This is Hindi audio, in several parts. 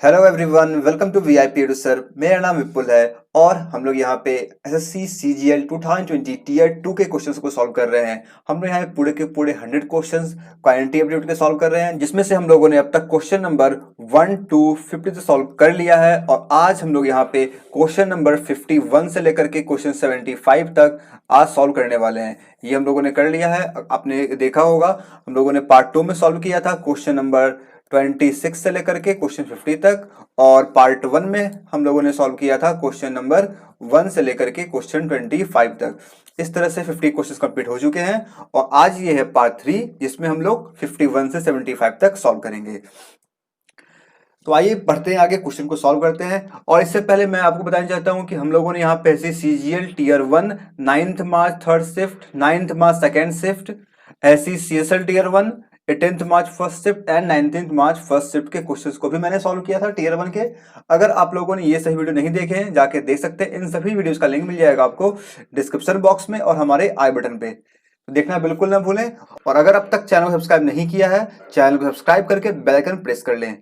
Hello everyone, welcome to VIP edu sir. मेरा नाम विपुल है और हम लोग यहाँ पे एसएससी सीजीएल 2020 टीयर 2 के क्वेश्चंस को सॉल्व कर रहे हैं। हम लोग यहाँ पे पूरे के पूरे 100 क्वेश्चंस क्वांटिटी एप्टीट्यूड के सॉल्व कर रहे हैं, जिसमें से हम लोगों ने अब तक क्वेश्चन नंबर 1 to 50 से सॉल्व कर लिया है। और आज हम लोग यहाँ पे क्वेश्चन नंबर 51 से लेकर के क्वेश्चन 75 तक आज सॉल्व करने वाले हैं। ये हम लोगों ने कर लिया है। आपने देखा होगा हम लोगों ने पार्ट 2 में सॉल्व किया था क्वेश्चन नंबर 26 से लेकर के क्वेश्चन 50 तक, और पार्ट 1 में हम लोगों ने सॉल्व किया था क्वेश्चन नंबर 1 से लेकर के क्वेश्चन 25 तक। इस तरह से 50 क्वेश्चंस कंप्लीट हो चुके हैं और आज ये है पार्ट 3, जिसमें हम लोग 51 से 75 तक सॉल्व करेंगे। तो आइए बढ़ते हैं आगे, क्वेश्चन को सॉल्व करते हैं। और इससे पहले मैं आपको बताना चाहता हूं कि हम लोगों ने यहाँ पे ऐसे CGL tier 1 9th March 3rd shift, 9th March 2nd shift, ऐसी CSL tier 1 18th March 1st shift and 19th March 1st shift के क्वेश्चंस को भी मैंने सॉल्व किया था टीयर 1 के। अगर आप लोगों ने ये सही वीडियो नहीं देखे हैं, जाके देख सकते हैं। इन सभी वीडियोस का लिंक मिल जाएगा आपको डिस्क्रिप्शन बॉक्स में और हमारे आई बटन पे, तो देखना बिल्कुल ना भूलें। और अगर अब तक चैनल को सब्सक्राइब नहीं किया है, चैनल को सब्सक्राइब करके बेल आइकन प्रेस कर लें।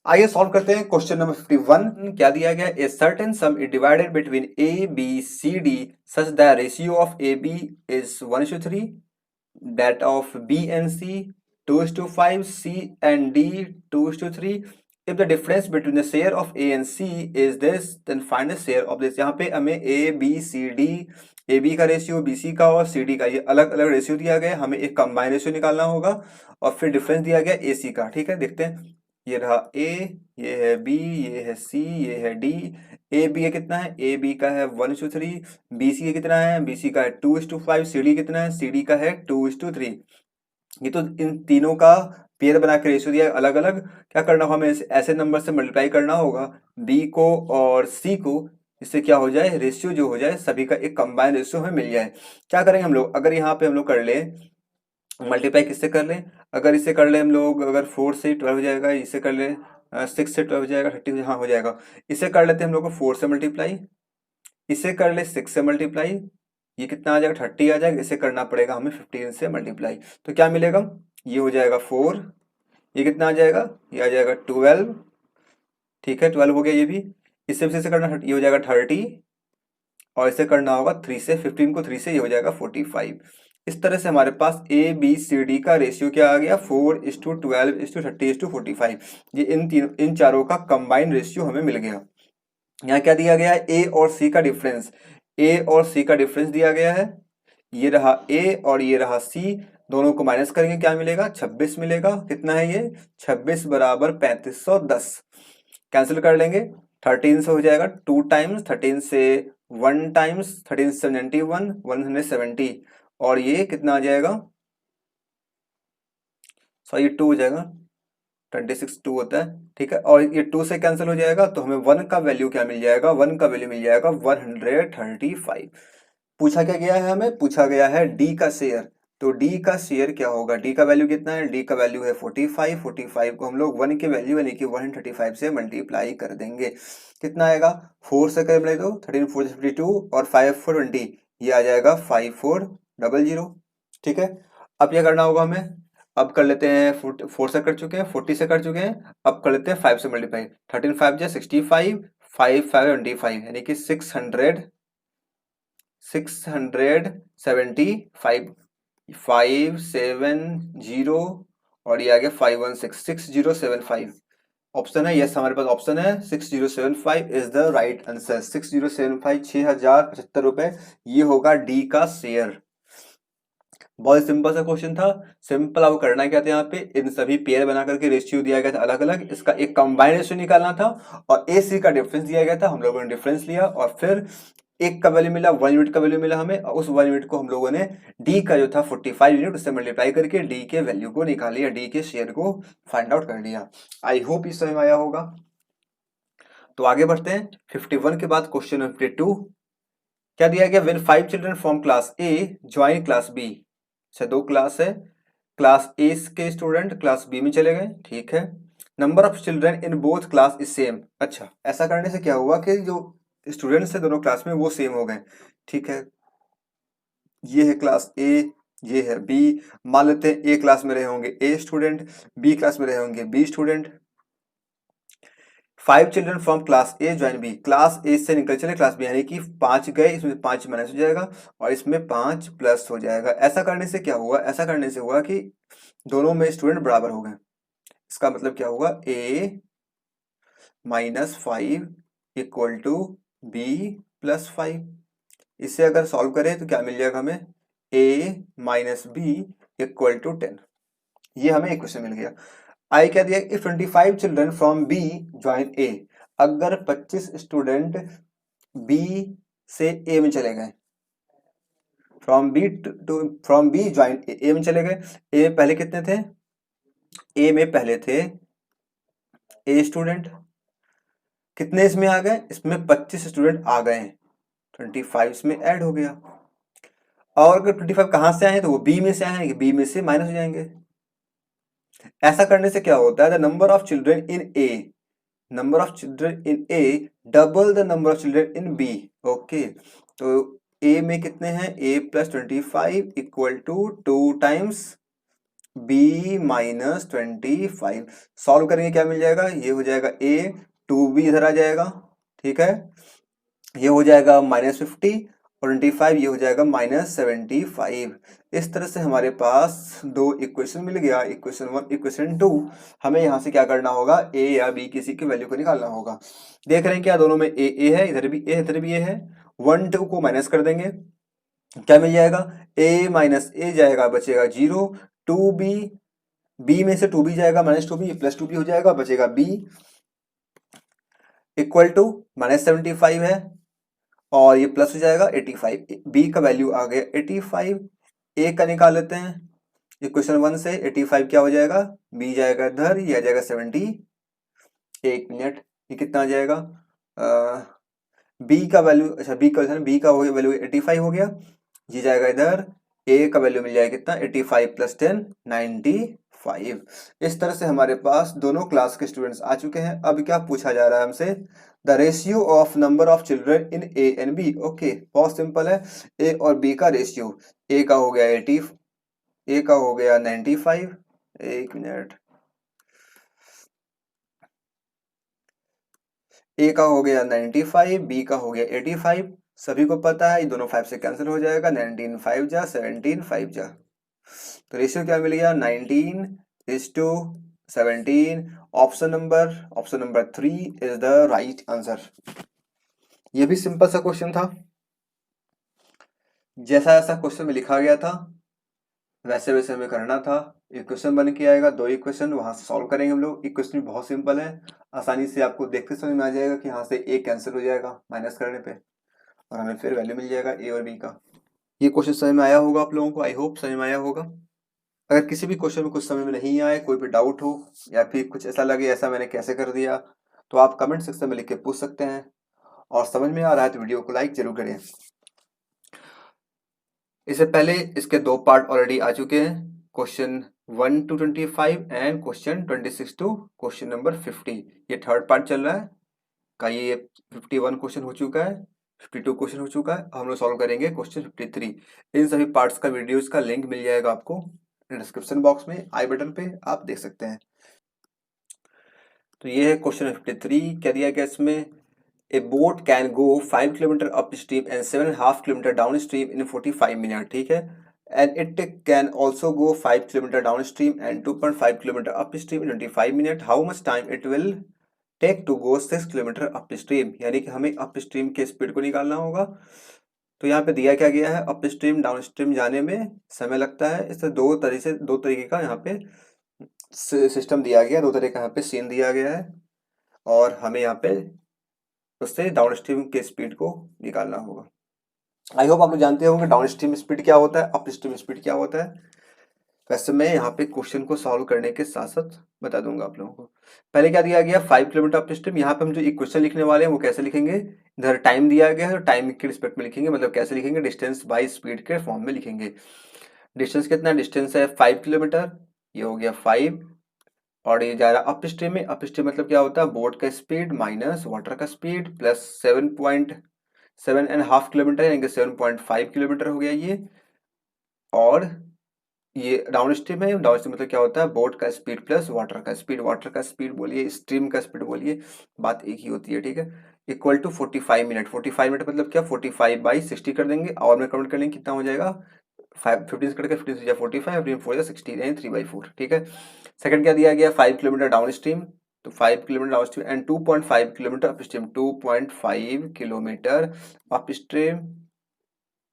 आइए सॉल्व करते हैं क्वेश्चन नंबर 51। क्या दिया गया? A certain sum is divided between A B C D such that ratio of A B is 1:3, that of B and C 2:5, C and D 2:3। If the difference between the share of A and C is this, then find the share of this. यहाँ पे हमें A B C D, A B का रेशियो, बी सी का और सी डी का, ये अलग अलग रेशियो दिया गया है। हमें एक कंबाइन रेशियो निकालना होगा और फिर डिफरेंस दिया गया ए सी का। ठीक है, देखते हैं। ये रहा ए, ये है बी, ये है सी, ये है डी। ए बी कितना है? ए बी का है 1:3। बी सी कितना है? बी सी का है 2:5। सी डी कितना है? सी डी का है 2:3। ये तो इन तीनों का पेयर बना के रेशियो दिया अलग अलग। क्या करना होगा? हमें ऐसे नंबर से मल्टीप्लाई करना होगा बी को और सी को, इससे क्या हो जाए, रेशियो जो हो जाए सभी का एक कंबाइन रेशियो हमें मिल जाए। क्या करेंगे हम लोग? अगर यहाँ पे हम लोग कर ले मल्टीप्लाई, किससे कर लें? अगर इसे कर ले हम लोग, अगर 4 से 12 हो जाएगा, इसे कर ले 6 से 12 हो जाएगा, 30 हाँ हो जाएगा। इसे कर लेते हैं हम लोग को 4 से मल्टीप्लाई, इसे कर ले 6 से मल्टीप्लाई, ये कितना आ जाएगा? 30 आ जाएगा। इसे करना पड़ेगा हमें 15 से मल्टीप्लाई, तो क्या मिलेगा? ये हो जाएगा 4, ये कितना आ जाएगा? ये आ जाएगा 12। ठीक है, 12 हो गया ये भी। इससे भी इसे करना, ये हो जाएगा 30, और इसे करना होगा 3 से, 15 को 3 से, ये हो जाएगा 45। इस तरह से हमारे पास ए बी सी डी का रेशियो क्या आ गया? 4:12:30:45। ये इन चारों का कंबाइंड रेशियो हमें मिल गया। यहाँ क्या दिया गया है? ए और सी का डिफरेंस। ए और सी का डिफरेंस दिया गया है। ये रहा ए और ये रहा सी, दोनों को माइनस करेंगे, क्या मिलेगा? 26 मिलेगा। कितना है ये? 26 बराबर 3510। कैंसिल कर लेंगे, 13 से हो जाएगा 2 टाइम्स, 13 से 1 टाइम्स, 13 से 91, 170, और ये कितना आ जाएगा? सॉरी, ये 2 हो जाएगा, 26 2 होता है। ठीक है, और ये 2 से कैंसिल हो जाएगा, तो हमें 1 का वैल्यू क्या मिल जाएगा? 1 का वैल्यू मिल जाएगा 135। पूछा क्या गया है? हमें पूछा गया है डी का शेयर। तो डी का शेयर क्या होगा? डी का वैल्यू कितना है? डी का वैल्यू है 45। 45 को हम लोग 1 के वैल्यू यानी कि 135 से मल्टीप्लाई कर देंगे। कितना आएगा? 4 से कर दो, 13 4 52 और 5 4 20, ये आ जाएगा 5400। ठीक है, अब क्या करना होगा हमें? अब कर लेते हैं 4 से कर चुके हैं, 40 से कर चुके हैं, अब कर लेते हैं 5 से मल्टीप्लाई। 13 5 जा 65, 5 5 25, यानी कि 675, 570, और ये आ गया 516, 6075 ऑप्शन है। यस, हमारे पास ऑप्शन है 6075 इज द राइट आंसर। 6075, 6075 रुपए, ये होगा डी का शेयर। बहुत सिंपल सा क्वेश्चन था। सिंपल आपको करना क्या था? यहाँ पे इन सभी पेयर बना करके रेशियो दिया गया था अलग अलग, इसका एक कंबाइंड रेशियो निकालना था और ए सी का डिफरेंस दिया गया था। हम लोगों ने डिफरेंस लिया और फिर एक का वैल्यू मिला, 1 यूनिट का वैल्यू मिला हमें, और उस 1 यूनिट को हम लोगों ने डी का जो था 45 यूनिट, उससे मल्टीप्लाई करके डी के वैल्यू को निकाल लिया, डी के शेयर को फाइंड आउट कर लिया। आई होप इस समझ में आया होगा। तो आगे बढ़ते हैं 51 के बाद क्वेश्चन 52। क्या दिया गया? When 5 children from class A join class B. अच्छा, 2 क्लास है, क्लास ए के स्टूडेंट क्लास बी में चले गए। ठीक है, number of children in both class is same. अच्छा, ऐसा करने से क्या हुआ कि जो स्टूडेंट्स है दोनों क्लास में वो सेम हो गए। ठीक है, ये है क्लास ए, ये है बी। मान लेते हैं ए क्लास में रहे होंगे ए स्टूडेंट, बी क्लास में रहे होंगे B student. 5 children from class A join B, class A से निकल चले क्लास बी, यानी कि 5 गए, इसमें 5 माइनस हो जाएगा और इसमें 5 प्लस हो जाएगा। ऐसा करने से क्या हुआ, ऐसा करने से हुआ कि दोनों में स्टूडेंट बराबर हो गए। इसका मतलब क्या हुआ, A minus 5 equal to B plus 5। इसे अगर सॉल्व करें तो क्या मिल जाएगा हमें, a minus B equal to 10। ये हमें एक क्वेश्चन मिल गया। आई क्या दिया, if 25 children from B join A, अगर 25 स्टूडेंट बी से ए में चले गए, फ्रॉम बी ज्वाइन ए में चले गए। ए में पहले कितने थे, ए में पहले थे ए स्टूडेंट, कितने इसमें आ गए, इसमें 25 स्टूडेंट आ गए, 25 इसमें ऐड हो गया। और अगर 25 कहाँ से आए तो वो बी में से आएंगे, बी में से माइनस हो जाएंगे। ऐसा करने से क्या होता है, the number of children in A, number of children in A double the number of children in B. Okay, तो ए में कितने हैं, A plus 25 equal to 2 times B minus 25। Solve करेंगे क्या मिल जाएगा, ये हो जाएगा ए, 2b इधर आ जाएगा, ठीक है, ये हो जाएगा -50 और 25 ये हो जाएगा -75। इस तरह से हमारे पास दो इक्वेशन मिल गया, इक्वेशन 1 इक्वेशन 2। हमें यहाँ से क्या करना होगा, ए या बी किसी की वैल्यू को निकालना होगा। देख रहे हैं क्या, दोनों में ए है, इधर भी ए है, इधर भी ए है। 1 2 को माइनस कर देंगे, क्या मिल जाएगा, a माइनस ए जाएगा, बचेगा 0। 2b, b में से 2b जाएगा, -2b प्लस 2b हो जाएगा, बचेगा b इक्वल टू -75 है और ये प्लस हो जाएगा 85। b का वैल्यू आ गया 85, a का निकाल लेते हैं इक्वेशन 1 से। 85 क्या हो जाएगा, b जाएगा इधर, ये आ जाएगा 70। एक मिनट, ये कितना आ जाएगा, b का वैल्यू, अच्छा b का वैल्यू 85 हो गया, ये जाएगा इधर, a का वैल्यू मिल जाएगा कितना, 85 प्लस 10 95। इस तरह से हमारे पास दोनों क्लास के स्टूडेंट्स आ चुके हैं। अब क्या पूछा जा रहा है हमसे, the ratio of number of children in A and B. Okay, बहुत सिंपल है, ए और बी का रेशियो, ए का हो गया 80, ए का हो गया 95, एक मिनट, ए का हो गया 95, बी का हो गया 85। सभी को पता है ये दोनों 5 से कैंसिल हो जाएगा, 19 5 जा 17 5 जा, तो रेशियो क्या मिल गया, 19:17। Option number 3 is the right answer. ये भी सिंपल सा क्वेश्चन था, जैसा जैसा क्वेश्चन में लिखा गया था वैसे वैसे हमें करना था। इक्वेशन बन के आएगा, 2 इक्वेशन वहां से सॉल्व करेंगे हम लोग। इक्वेशन भी बहुत सिंपल है, आसानी से आपको देखते समझ में आ जाएगा कि यहाँ से ए कैंसिल हो जाएगा माइनस करने पे और हमें फिर वैल्यू मिल जाएगा ए और बी का। ये क्वेश्चन समझ में आया होगा आप लोगों को, आई होप समझ में आया होगा। अगर किसी भी क्वेश्चन में कुछ समझ में नहीं आए, कोई भी डाउट हो या फिर कुछ ऐसा लगे ऐसा मैंने कैसे कर दिया, तो आप कमेंट सेक्शन में लिख के पूछ सकते हैं। और समझ में आ रहा है तो वीडियो को लाइक जरूर करें। इससे पहले इसके 2 पार्ट ऑलरेडी आ चुके हैं, question 1 to 25 and question 26 to question number 50। ये थर्ड पार्ट चल रहा है का, ये 51 क्वेश्चन हो चुका है, 52 क्वेश्चन हो चुका है। हम लोग सॉल्व करेंगे क्वेश्चन 53। इन सभी पार्ट्स का वीडियोस का लिंक मिल जाएगा आपको डिस्क्रिप्शन बॉक्स में, आई बटन पे आप देख सकते हैं। तो ये है क्वेश्चन 53। क्या दिया गया इसमें, a boat can go 5 kilometre upstream and 7.5 kilometre downstream in 45 minute, ठीक है, and it can also go 5 kilometre downstream and 2.5 kilometre upstream in 25 minute, how much time it will take to go 6 kilometre upstream. यानी कि हमें अप स्ट्रीम के स्पीड को निकालना होगा। तो यहाँ पे दिया क्या गया है, अप स्ट्रीम डाउन स्ट्रीम जाने में समय लगता है। इससे दो तरीके का यहाँ पे सिस्टम दिया गया, 2 तरह का यहाँ पे सीन दिया गया है और हमें यहाँ पे उससे डाउन स्ट्रीम के स्पीड को निकालना होगा। आई होप आप लोग जानते होंगे डाउन स्ट्रीम स्पीड क्या होता है, अप स्ट्रीम स्पीड क्या होता है। वैसे मैं यहाँ पे क्वेश्चन को सॉल्व करने के साथ साथ बता दूंगा आप लोगों को। पहले क्या दिया गया, 5 किलोमीटर अप स्ट्रीम। यहाँ पे हम जो इक्वेशन लिखने वाले हैं वो कैसे लिखेंगे, इधर टाइम दिया गया है तो टाइम के रिस्पेक्ट में लिखेंगे, मतलब कैसे लिखेंगे, डिस्टेंस बाय स्पीड के फॉर्म में लिखेंगे। डिस्टेंस कितना, डिस्टेंस है 5 किलोमीटर, ये हो गया 5 और ये जा रहा अप स्ट्रीम में। अप स्ट्रीम मतलब क्या होता है, बोट का स्पीड माइनस वाटर का स्पीड प्लस 7.5 किलोमीटर यानी कि 7.5 किलोमीटर हो गया ये, और ये डाउन स्ट्रीम है। डाउन स्ट्रीम मतलब क्या होता है, बोट का स्पीड प्लस वाटर का स्पीड, वाटर का स्पीड बोलिए, स्ट्रीम का स्पीड बोलिए, बात एक ही होती है, ठीक है। इक्वल टू 45 मिनट, 45 मिनट मतलब क्या, 45/60 कर देंगे और में काउंट कर लेंगे कितना हो जाएगा, 15 से कट के 15 से 45, 4 60 यानी 3/4, ठीक है। सेकंड क्या दिया गया, 5 किलोमीटर डाउन स्ट्रीम, तो 5 kilometre downstream and 2.5 kilometre upstream, 2.5 kilometre upstream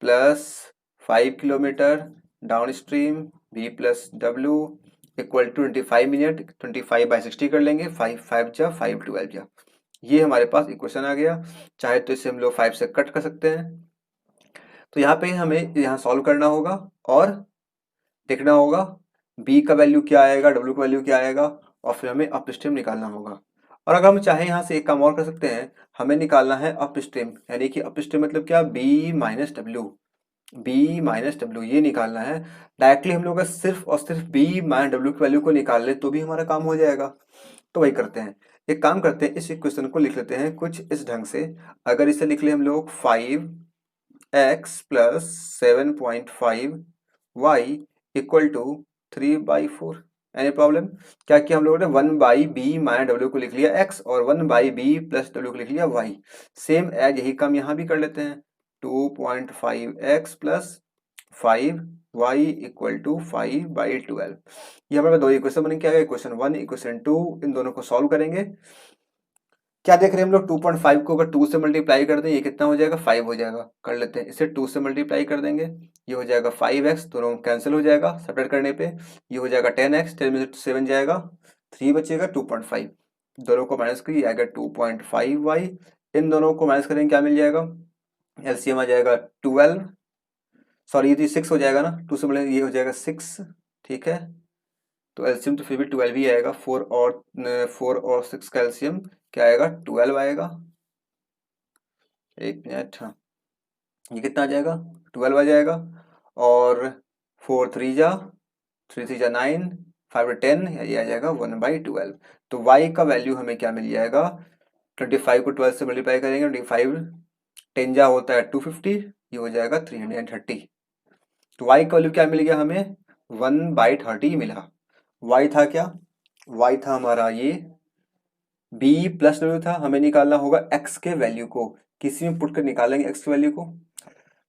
plus 5 kilometre downstream v plus W equal to 25 minute, 25/60 कर लेंगे, 5 5 जा 5 12 जा, ये हमारे पास इक्वेशन आ गया। चाहे तो इसे हम लोग 5 से कट कर सकते हैं। तो यहाँ पे हमें यहाँ सॉल्व करना होगा और देखना होगा b का वैल्यू क्या आएगा, w का वैल्यू क्या आएगा, और फिर हमें अप स्ट्रीम निकालना होगा। और अगर हम चाहें यहाँ से एक काम और कर सकते हैं, हमें निकालना है अप स्ट्रीम, यानी कि अप स्ट्रीम मतलब क्या, b-w ये निकालना है। डायरेक्टली हम लोग सिर्फ और सिर्फ b-w की वैल्यू को निकाल ले तो भी हमारा काम हो जाएगा। तो वही करते हैं, एक काम करते हैं, इस इक्वेशन को लिख लेते हैं कुछ इस ढंग से। अगर इसे लिख ले हम लोग 5x plus 7.5y equal to 3/4, any problem. क्या किया हम लोगों ने, 1/b-w को लिख लिया x और 1/b प्लस w को लिख लिया y। सेम एज यही काम यहाँ भी कर लेते हैं, 2.5x plus 5y equal to 5/12। ये हमारे दो इक्वेशन बनेंगे, क्या इक्वेशन 1 इक्वेशन 2, इन दोनों को सॉल्व करेंगे। क्या देख रहे हैं हम लोग, 2.5 को अगर 2 से मल्टीप्लाई कर दें ये कितना हो जाएगा, 5 हो जाएगा। कर लेते हैं, इसे 2 से मल्टीप्लाई कर देंगे, ये हो जाएगा 5x, दोनों कैंसिल हो जाएगा सेपरेट करने पे, ये हो जाएगा 10x, 10 में से 7 जाएगा, 3 बचेगा 2.5, दोनों को माइनस करिए आएगा 2.5y, इन दोनों को माइनस करेंगे क्या मिल जाएगा, एलसीएम आ जाएगा 12, सॉरी ये 6 हो जाएगा ना, 2 से मल्टीप्लाई ये हो जाएगा 6, ठीक है। तो एलसीएम तो फिर भी 12 ही आएगा, 4 और 6 का एलसीएम क्या आएगा, 12 आएगा। एक मिनट, हाँ ये कितना आ जाएगा, 12 आ जाएगा। और 4 3 जा 3 3 जा 9, 5 10, ये आ जाएगा 1/12। तो y का वैल्यू हमें क्या मिल जाएगा, 25 को 12 से मल्टीप्लाई करेंगे, 25 10 जा होता है 250, ये हो जाएगा 330। तो y का वैल्यू क्या मिल गया हमें, 1/30 मिला। y था क्या, y था हमारा ये b प्लस w था, हमें निकालना होगा x के वैल्यू को, किसी में पुट कर निकालेंगे x की वैल्यू को।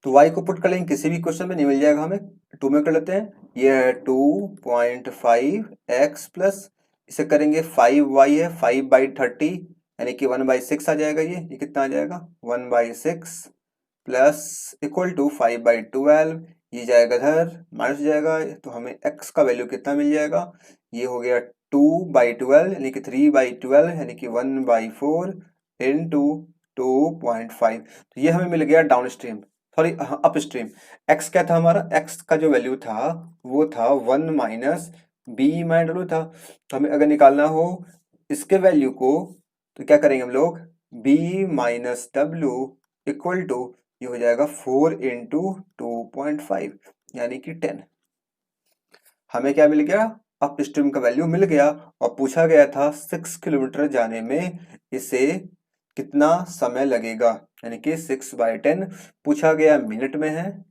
तो y को पुट कर लेंगे किसी भी क्वेश्चन में, नहीं मिल जाएगा हमें, 2 में कर लेते हैं, ये है 2.5x प्लस इसे करेंगे 5y है 5/30 यानी कि 1/6 आ जाएगा, ये कितना आ जाएगा 1/6 प्लस इक्वल टू 5/12, ये जाएगा इधर माइनस हो जाएगा, तो हमें x का वैल्यू कितना मिल जाएगा, ये हो गया 2/12 यानी कि 3/12 यानी कि 1/4 इंटू 2.5। तो ये हमें मिल गया down stream, sorry up stream. x क्या था हमारा, x का जो वैल्यू था वो था 1 माइनस b-w था। तो हमें अगर निकालना हो इसके वैल्यू को तो क्या करेंगे हम लोग, b-w इक्वल टू ये हो जाएगा 4 इंटू 2.5 यानी कि 10। हमें क्या मिल गया, अप स्ट्रीम का वैल्यू मिल गया और पूछा गया था 6 किलोमीटर जाने में इसे कितना समय लगेगा, यानी कि 6/10 पूछा गया मिनट में है,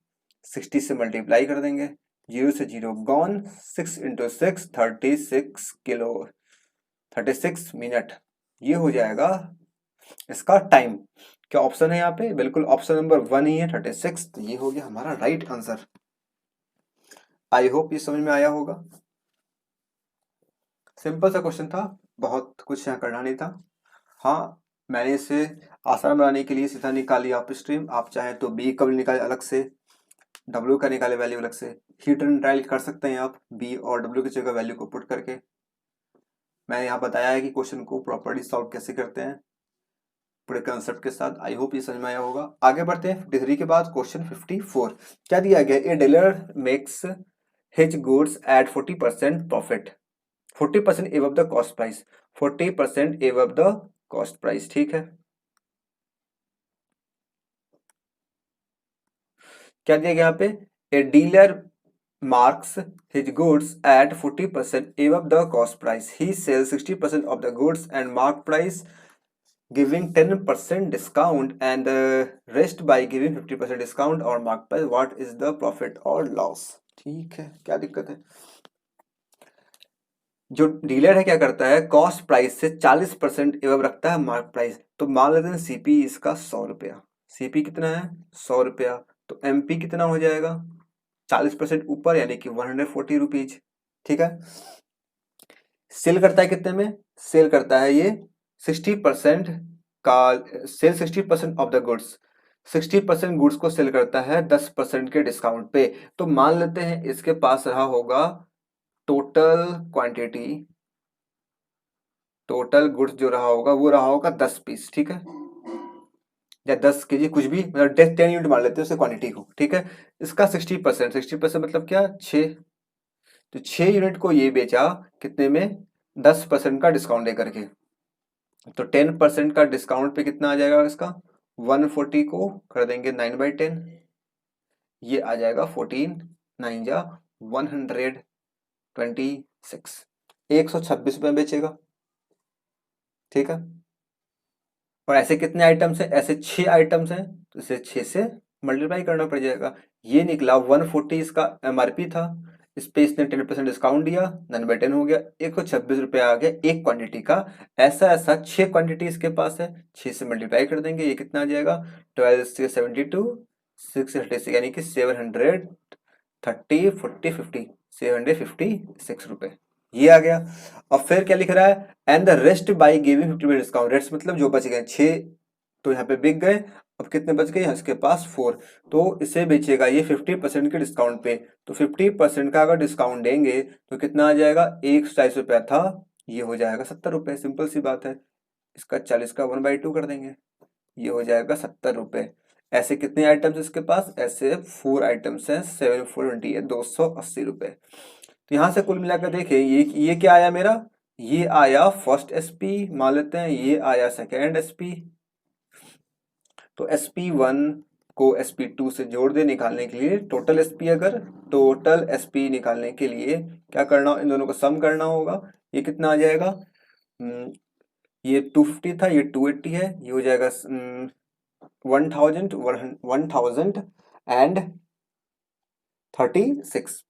60 से मल्टीप्लाई कर देंगे, 0 से 0 गॉन, 6 इंटू 6 36 किलो 36 मिनट, ये हो जाएगा इसका टाइम। क्या ऑप्शन है यहाँ पे, बिल्कुल ऑप्शन नंबर 1 ही है 36, तो ये हो गया हमारा राइट आंसर। आई होप ये समझ में आया होगा, सिंपल सा क्वेश्चन था, बहुत कुछ यहाँ करना नहीं था। हाँ मैंने इसे आसान बनाने के लिए सीधा निकाली अप स्ट्रीम, आप चाहें तो बी का निकाले अलग से, डब्ल्यू का निकाले वैल्यू अलग से, हीट एंड ट्रायल कर सकते हैं आप बी और डब्ल्यू की जगह वैल्यू को पुट करके। मैंने यहाँ बताया है कि क्वेश्चन को प्रॉपर्ली सॉल्व कैसे करते हैं पूरे कंसेप्ट के साथ। आई होप ये समझ में आया होगा। आगे बढ़ते हैं 53 के बाद क्वेश्चन 54। क्या दिया गया, a dealer makes his goods at 40% profit, 40% above the cost price, 40% above the cost price, ठीक है। क्या दिया गया यहाँ पे, a dealer marks his goods at 40% above the cost price. He sells 60% of the goods and mark price giving 10% discount and the rest by giving 50% discount or mark price. What is the profit or loss? ठीक है, क्या दिक्कत है। जो डीलर है क्या करता है, कॉस्ट प्राइस से 40% एवं रखता है मार्क प्राइस। तो मान लेते हैं सीपी इसका 100 रुपया, सीपी कितना है 100 रुपया, तो एमपी कितना हो जाएगा 40% ऊपर यानी कि 140 रुपीज। ठीक है, सेल करता है कितने में, सेल करता है ये 60% का, sell 60% of the goods, 60% goods को सेल करता है 10% के डिस्काउंट पे। तो मान लेते हैं इसके पास रहा होगा टोटल क्वांटिटी, टोटल गुड्स जो रहा होगा वो रहा होगा 10 पीस, ठीक है, या 10 केजी कुछ भी, मतलब 10 यूनिट मान लेते हैं उससे क्वांटिटी को। ठीक है, इसका 60%, 60% मतलब क्या 6, तो 6 यूनिट को ये बेचा कितने में 10% का डिस्काउंट दे करके। तो 10% का डिस्काउंट पे कितना आ जाएगा इसका, 140 को कर देंगे 9/10, ये आ जाएगा 14 9 जा 126, 126 रुपये बेचेगा। ठीक है, और ऐसे कितने आइटम्स हैं, ऐसे 6 आइटम्स हैं, तो इसे 6 से मल्टीप्लाई करना पड़ जाएगा। ये निकला 140 इसका एमआरपी था, इस पे इसने 10% डिस्काउंट दिया, 9/10 हो गया, 126 रुपये आ गया एक क्वांटिटी का। ऐसा ऐसा 6 क्वांटिटी इसके पास है, 6 से मल्टीप्लाई कर देंगे, ये कितना आ जाएगा 12 से 72, 6 से 36 यानी कि 730 40 50 756 रुपये, ये आ गया। अब फिर क्या लिख रहा है, and the rest by giving 50% discount, rest मतलब जो बच गए 6, तो यहाँ पे बिक गए, अब कितने बच गए इसके पास 4, तो इसे बेचेगा ये 50% के डिस्काउंट पे। तो 50% का अगर डिस्काउंट देंगे तो कितना आ जाएगा, 140 रुपया था, ये हो जाएगा 70 रुपये, सिंपल सी बात है। इसका 40 का 1/2 कर देंगे, ये हो जाएगा 70 रुपये। ऐसे कितने आइटम्स इसके पास, ऐसे 4 आइटम्स हैं, 7 4 20 है 280 रुपये। तो यहाँ से कुल मिलाकर देखें, ये क्या आया मेरा, ये आया फर्स्ट एसपी, मान लेते हैं ये आया सेकेंड एसपी। तो SP1 को SP2 से जोड़ दे निकालने के लिए, टोटल एसपी, अगर टोटल एसपी निकालने के लिए क्या करना, इन दोनों को सम करना होगा। ये कितना आ जाएगा, ये 250 था, ये 280 है, ये हो जाएगा 1036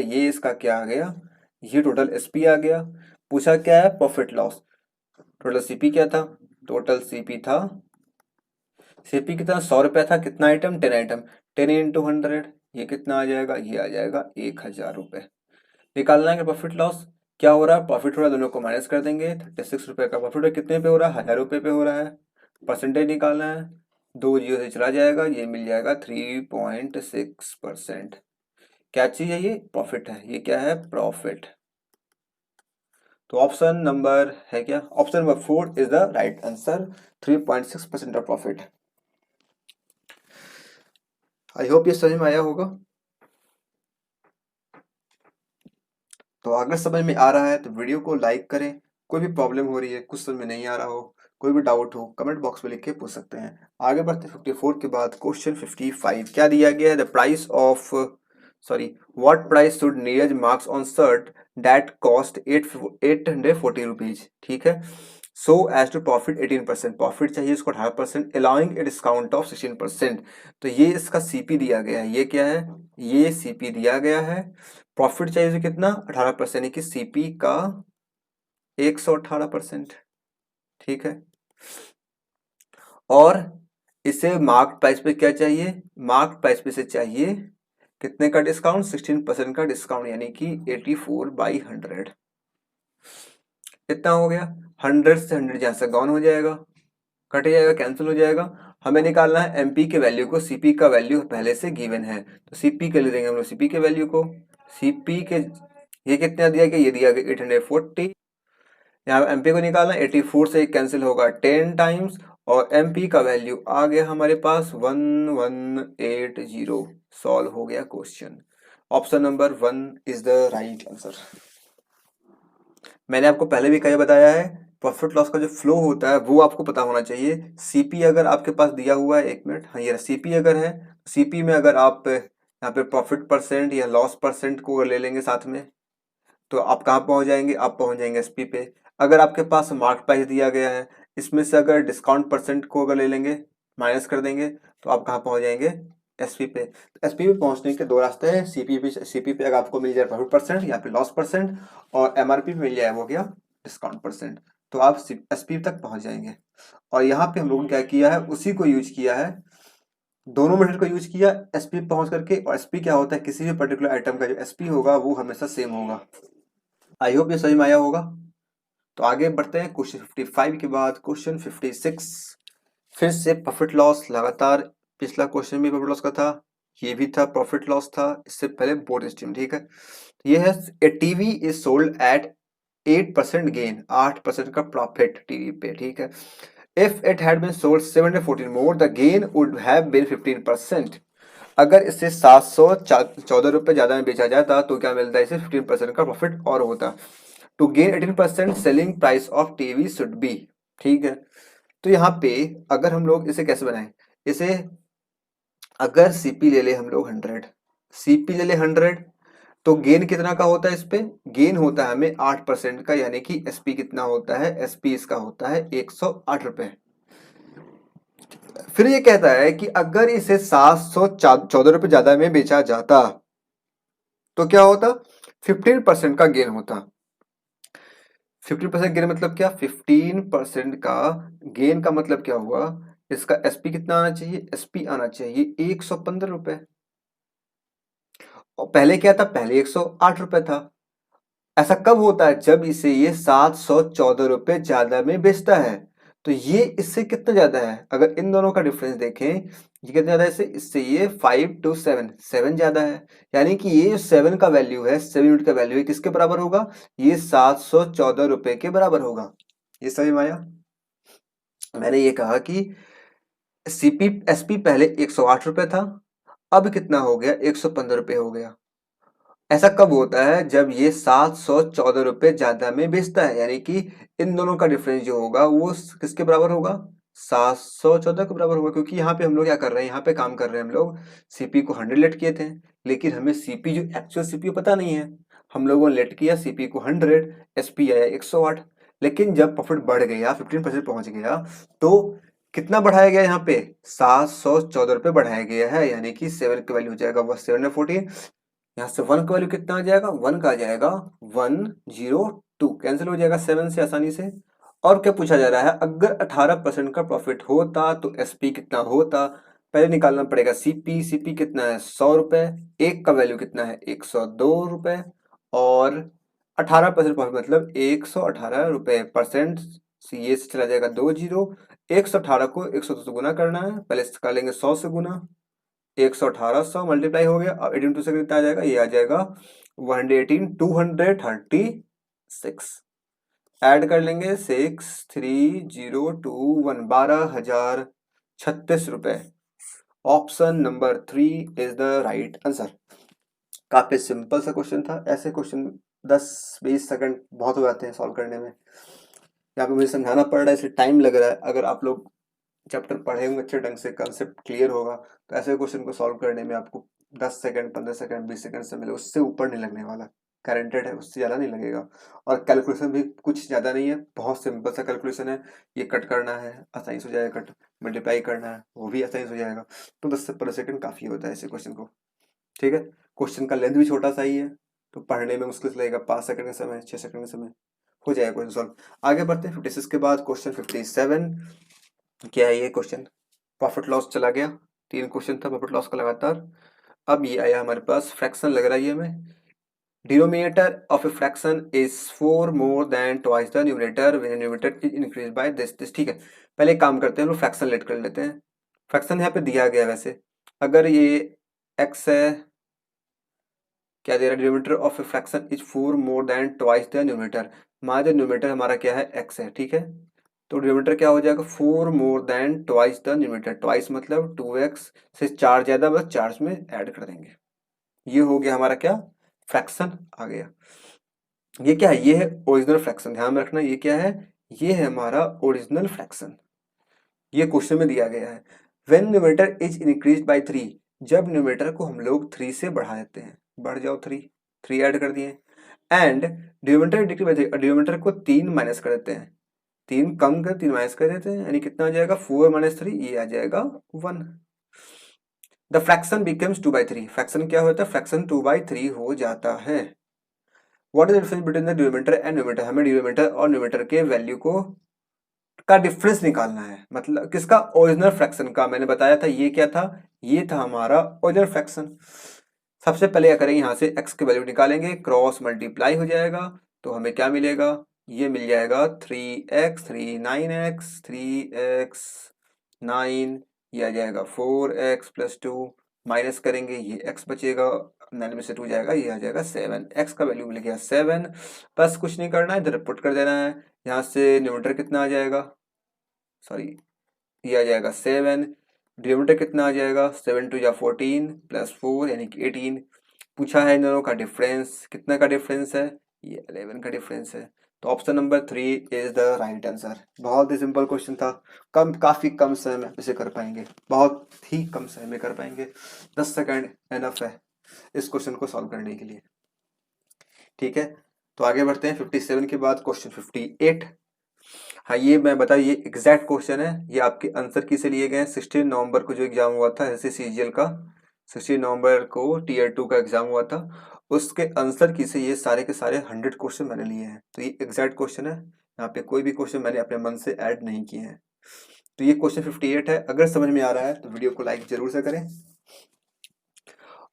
ये इसका क्या आ गया, ये टोटल एसपी आ गया। पूछा क्या है, प्रॉफिट लॉस, टोटल सीपी क्या था, टोटल सीपी था, सीपी कितना 100 रुपया था, कितना आइटम 10 आइटम, 10 इंटू 100, ये कितना आ जाएगा, ये आ जाएगा 1000 रुपये। निकालना है प्रॉफिट लॉस, क्या हो रहा है, प्रॉफिट हो रहा है, दोनों को माइनस कर देंगे, 36 रुपये का प्रॉफिट कितने पे हो रहा है, 1000 रुपये पे हो रहा है। परसेंटेज निकालना है, 2 जीरो से चला जाएगा, ये मिल जाएगा 3.6%। क्या चीज है, ये प्रॉफिट है, ये क्या है प्रॉफिट। तो ऑप्शन नंबर है क्या, option number 4 is the right answer, 3.6% of profit. I hope ये समझ में आया होगा। तो अगर समझ में आ रहा है तो वीडियो को लाइक करें, कोई भी प्रॉब्लम हो रही है, कुछ समझ में नहीं आ रहा हो, कोई भी डाउट हो, कमेंट बॉक्स में लिख के पूछ सकते हैं। आगे बढ़ते 54 के बाद क्वेश्चन 55 क्या दिया गया है, the price of what price should Neeraj marks on shirt that cost 840 rupees. ठीक है, so as to profit 18%, profit चाहिए इसको 18%, अलाउइंग ए डिस्काउंट ऑफ 16%। तो ये इसका सीपी दिया गया है, ये क्या है, ये सीपी दिया गया है। प्रॉफिट चाहिए इसे कितना 18%, यानी कि सीपी का 118%। ठीक है, और इसे मार्क प्राइस पे क्या चाहिए, मार्क प्राइस पे से चाहिए कितने का डिस्काउंट, 16% का डिस्काउंट, यानी कि 84/100। कितना हो गया, 100 से 100 जहां से गॉन हो जाएगा, कट जाएगा, कैंसिल हो जाएगा। हमें निकालना है एमपी के वैल्यू को, सीपी का वैल्यू पहले से गिवन है, तो सीपी के ले देंगे हम लोग सीपी के वैल्यू को, सीपी के ये कितना दिया गया, ये दिया गया 840। यहाँ एमपी को निकालना, 84 से कैंसिल होगा 10 टाइम्स, और एमपी का वैल्यू आ गया हमारे पास 1180। सॉल्व हो गया question, option number 1 is the right answer. मैंने आपको पहले भी कहीं बताया है, प्रॉफिट लॉस का जो फ्लो होता है वो आपको पता होना चाहिए। सीपी अगर आपके पास दिया हुआ है, 1 मिनट, हाँ ये सीपी अगर है, सीपी में अगर आप यहाँ पे प्रॉफिट परसेंट या लॉस परसेंट को ले लेंगे साथ में, तो आप कहाँ पहुंच जाएंगे, आप पहुंच जाएंगे एसपी पे। अगर आपके पास मार्क प्राइस दिया गया है, इसमें से अगर डिस्काउंट परसेंट को अगर ले लेंगे, माइनस कर देंगे, तो आप कहाँ पहुंच जाएंगे एसपी पे। तो एसपी पे पहुंचने के दो रास्ते हैं, सीपी पे अगर आपको मिल जाए प्रॉफिट परसेंट या फिर लॉस परसेंट, और एमआरपी पे मिल जाए वो क्या, डिस्काउंट परसेंट, तो आप एसपी तक पहुंच जाएंगे। और यहाँ पे हम लोगों ने क्या किया है, उसी को यूज किया है, दोनों मेथड को यूज किया एसपी पहुंच करके। और एसपी क्या होता है, किसी भी पर्टिकुलर आइटम का जो एसपी होगा वो हमेशा सेम होगा। आई होप ये समझ में आया होगा। तो आगे बढ़ते हैं क्वेश्चन 55 के बाद क्वेश्चन 56। फिर से प्रॉफिट लॉस, लगातार पिछला क्वेश्चन भी प्रॉफिट लॉस का था, ये भी था प्रॉफिट लॉस था, इससे पहले बोर्ड स्ट्रीम, ठीक है। ये है a TV is sold at 8% gain, 8% का प्रॉफिट टीवी पे, ठीक है। If it had been sold 714 more the gain would have been 15%। अगर इसे 714 रुपए ज्यादा में बेचा जाता तो क्या मिलता है, इसे 15% का प्रॉफिट और होता। To gain 18% selling price of TV should be, ठीक है। तो यहाँ पे अगर हम लोग इसे कैसे बनाएं, इसे अगर सीपी ले ले हम लोग 100, सीपी ले ले 100, तो गेन कितना का होता है, इस पे गेन होता है हमें 8% का, यानी कि एसपी कितना होता है, एसपी इसका होता है 108 रुपए। फिर ये कहता है कि अगर इसे 714 रुपए ज्यादा में बेचा जाता तो क्या होता, 15% का गेन होता। 15% गेन मतलब क्या, 15% का गेन का मतलब क्या हुआ, इसका एसपी कितना आना चाहिए, एसपी आना चाहिए 115 रुपए। और पहले क्या था, पहले 108 रुपए था। ऐसा कब होता है, जब इसे ये 714 रुपए ज्यादा में बेचता है। तो ये इससे कितना ज्यादा है, अगर इन दोनों का डिफरेंस देखें, ये कितना ज्यादा है, इससे ये 5 to 7, 7 ज्यादा है। यानी कि ये जो 7 का वैल्यू है, 7 यूनिट का वैल्यू है, किसके बराबर होगा, ये 714 रुपए के बराबर होगा। ये सही माया। मैंने ये कहा कि सीपी एसपी पहले 108 रुपए था, अब कितना हो गया, 115 रुपए हो गया। ऐसा कब होता है, जब ये 714 रुपए ज्यादा में बेचता है, यानी कि इन दोनों का डिफरेंस जो होगा वो किसके बराबर होगा, 714 के बराबर होगा। क्योंकि यहाँ पे हम लोग क्या कर रहे हैं, यहाँ पे काम कर रहे हैं हम लोग, सीपी को 100 लेट किए थे, लेकिन हमें सीपी जो एक्चुअल सीपी पता नहीं है। हम लोगों ने लेट किया सीपी को 100, एसपी आया 108। लेकिन जब प्रॉफिट बढ़ गया, 15% पहुंच गया, तो कितना बढ़ाया गया, यहाँ पे 714 रुपए बढ़ाया गया है, यानी कि 7 की वैल्यू हो जाएगा वो 714। यहाँ से 1 का वैल्यू कितना आ जाएगा, 1 का आ जाएगा 102, कैंसिल हो जाएगा 7 से आसानी से। और क्या पूछा जा रहा है, अगर 18% का प्रॉफिट होता तो एसपी कितना होता, पहले निकालना पड़ेगा सीपी। सीपी कितना है, 100 रुपए, एक का वैल्यू कितना है, 102 रुपए, और 18% प्रॉफिट मतलब 118 रुपए, परसेंट ये से चला जाएगा 2 जीरो। 118 को 102 से गुना करना है, पहले कर लेंगे 100 से गुना, 118 100 मल्टीप्लाई हो गया। अब 18 से कितना आ जाएगा, ये आ जाएगा 118, 236। ऐड कर लेंगे 63021, 12,036 रुपए। Option number 3 is the right answer. काफी सिंपल सा क्वेश्चन था, ऐसे क्वेश्चन 10-20 सेकंड बहुत हो जाते हैं सॉल्व करने में। यहाँ पे मुझे समझाना पड़ रहा है, इसलिए टाइम लग रहा है। अगर आप लोग चैप्टर पढ़े होंगे अच्छे ढंग से, कंसेप्ट क्लियर होगा, तो ऐसे क्वेश्चन को सॉल्व करने में आपको 10 सेकंड, 15 सेकंड, 20 सेकंड से मिले, उससे ऊपर नहीं लगने वाला। गारंटेड है, उससे ज़्यादा नहीं लगेगा। और कैलकुलेशन भी कुछ ज़्यादा नहीं है, बहुत सिंपल सा कैलकुलेशन है। ये कट करना है, आसानी से हो जाएगा, कट मल्टीप्लाई करना है, वो भी आसानी से हो जाएगा। तो 10 से 15 सेकंड काफ़ी होता है ऐसे क्वेश्चन को, ठीक है। क्वेश्चन का लेंथ भी छोटा सा ही है, तो पढ़ने में मुश्किल से लगेगा, 5 सेकंड का समय, 6 सेकंड का समय, हो जाएगा क्वेश्चन सॉल्व। आगे बढ़ते हैं 56 के बाद क्वेश्चन 57। क्या है ये क्वेश्चन, प्रॉफिट लॉस चला गया, 3 क्वेश्चन था प्रॉफिट लॉस का लगातार। अब ये आया हमारे पास फ्रैक्शन लग रहा है ये हमें। Denominator of a fraction is 4 more than twice the numerator when numerator is increase by this, ठीक है। पहले एक काम करते हैं, हम लोग फ्रैक्शन लेट कर लेते हैं। फ्रैक्शन यहाँ पे दिया गया है वैसे, अगर ये x है, क्या दे रहा है, denominator of a fraction is 4 more than twice the numerator. हमारा न्यूमरेटर हमारा क्या है, x है, ठीक है। तो डिनोमिनेटर क्या हो जाएगा, 4 more than twice the numerator. Twice मतलब 2x से 4 ज्यादा, बस 4 में ऐड कर देंगे। ये हो गया हमारा क्या, फ्रैक्शन आ गया। ये क्या है, ये है ओरिजिनल फ्रैक्शन, ध्यान में रखना। ये क्या है, ये है हमारा ओरिजिनल फ्रैक्शन, ये क्वेश्चन में दिया गया है। When numerator is increased by 3, जब न्यूमरेटर को हम लोग 3 से बढ़ा देते हैं, बढ़ जाओ 3 ऐड कर दिए, and denominator decrease by 3, denominator को 3 माइनस कर देते हैं, 3 कम कर 3 माइनस कर देते हैं, यानी कितना आ जाएगा, 4 - 3, ये आ जाएगा 1। The fraction becomes 2/3। फ्रैक्शन क्या होता है? फ्रैक्शन 2/3 हो जाता है। What is the difference between the denominator and numerator? हमें डिनोमिनेटर और न्यूमरेटर के वैल्यू को का डिफरेंस निकालना है, मतलब किसका? ओरिजिनल फ्रैक्शन का। मैंने बताया था ये क्या था, ये था हमारा ओरिजिनल फ्रैक्शन। सबसे पहले क्या करेंगे, यहाँ से x की वैल्यू निकालेंगे, क्रॉस मल्टीप्लाई हो जाएगा, तो हमें क्या मिलेगा? ये मिल जाएगा 3x 3 9x 3x 9, ये आ जाएगा 4x प्लस 2, माइनस करेंगे ये x बचेगा, 9 में से 2 जाएगा, ये आ जाएगा 7। x का वैल्यू मिल गया 7। बस कुछ नहीं करना है, इधर पुट कर देना है। यहाँ से न्यूमरेटर कितना आ जाएगा, सॉरी ये आ जाएगा 7, डिनोमिनेटर कितना आ जाएगा, 7 2 जा 14 प्लस 4 यानी कि 18। पूछा है इन दोनों का डिफरेंस, कितना का डिफरेंस है? ये 11 का डिफरेंस है। तो option number 3 is the right answer. बहुत ही सिंपल क्वेश्चन था, काफी कम समय में इसे कर पाएंगे, बहुत ही कम समय में कर पाएंगे। 10 सेकंड एनफ है इस क्वेश्चन को सॉल्व करने के लिए। ठीक है, तो आगे बढ़ते हैं। 57 के बाद क्वेश्चन 58। हाँ, ये मैं बता, ये एग्जैक्ट क्वेश्चन है, ये आपके आंसर की से लिए गए हैं। 16 नवंबर को जो एग्जाम हुआ था SSCGL का, 16 नवंबर को Tier 2 का एग्जाम हुआ था, उसके आंसर की से ये सारे के सारे 100 क्वेश्चन मैंने लिए हैं। तो ये एग्जैक्ट क्वेश्चन है, यहाँ पे कोई भी क्वेश्चन मैंने अपने मन से ऐड नहीं किए हैं। तो ये क्वेश्चन 58 है। अगर समझ में आ रहा है तो वीडियो को लाइक जरूर से करें,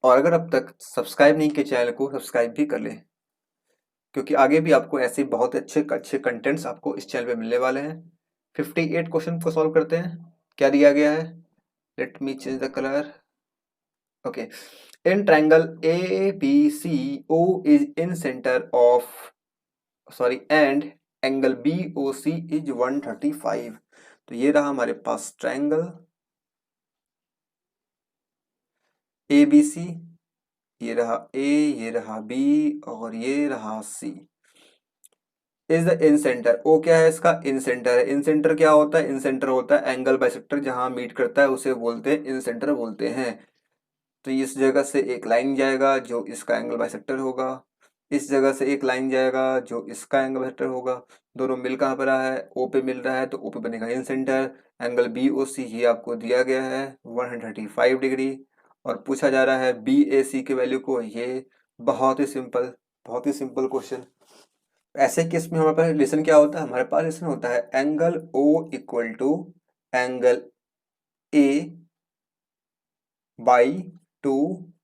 और अगर अब तक सब्सक्राइब नहीं किए चैनल को सब्सक्राइब भी कर लें, क्योंकि आगे भी आपको ऐसे बहुत अच्छे अच्छे कंटेंट्स आपको इस चैनल पे मिलने वाले हैं। 58 क्वेश्चन को सॉल्व करते हैं। क्या दिया गया है? Let me change the colour. Okay, in triangle ABCO is in centre of, sorry, and angle BOC is 135। तो ये रहा हमारे पास ट्रायंगल ABC, ये रहा A, ये रहा B और ये रहा C। Is the in centre, O क्या है इसका? इन सेंटर है। इन सेंटर क्या होता है? इन सेंटर होता है एंगल बाइसेक्टर, जहां मीट करता है उसे बोलते हैं इन सेंटर बोलते हैं। तो इस जगह से एक लाइन जाएगा जो इसका एंगल बाइसेक्टर होगा, इस जगह से एक लाइन जाएगा जो इसका एंगल बाइसेक्टर होगा। दोनों मिल कहाँ पर रहा है? ओ पे मिल रहा है, तो ओ पे बनेगा इन सेंटर। एंगल BOC ये आपको दिया गया है 135 डिग्री, और पूछा जा रहा है BAC के वैल्यू को। ये बहुत ही सिंपल, बहुत ही सिंपल क्वेश्चन। ऐसे केस में हमारे पास रिलेशन क्या होता है? हमारे पास रिलेशन होता है angle O equal to angle A by 2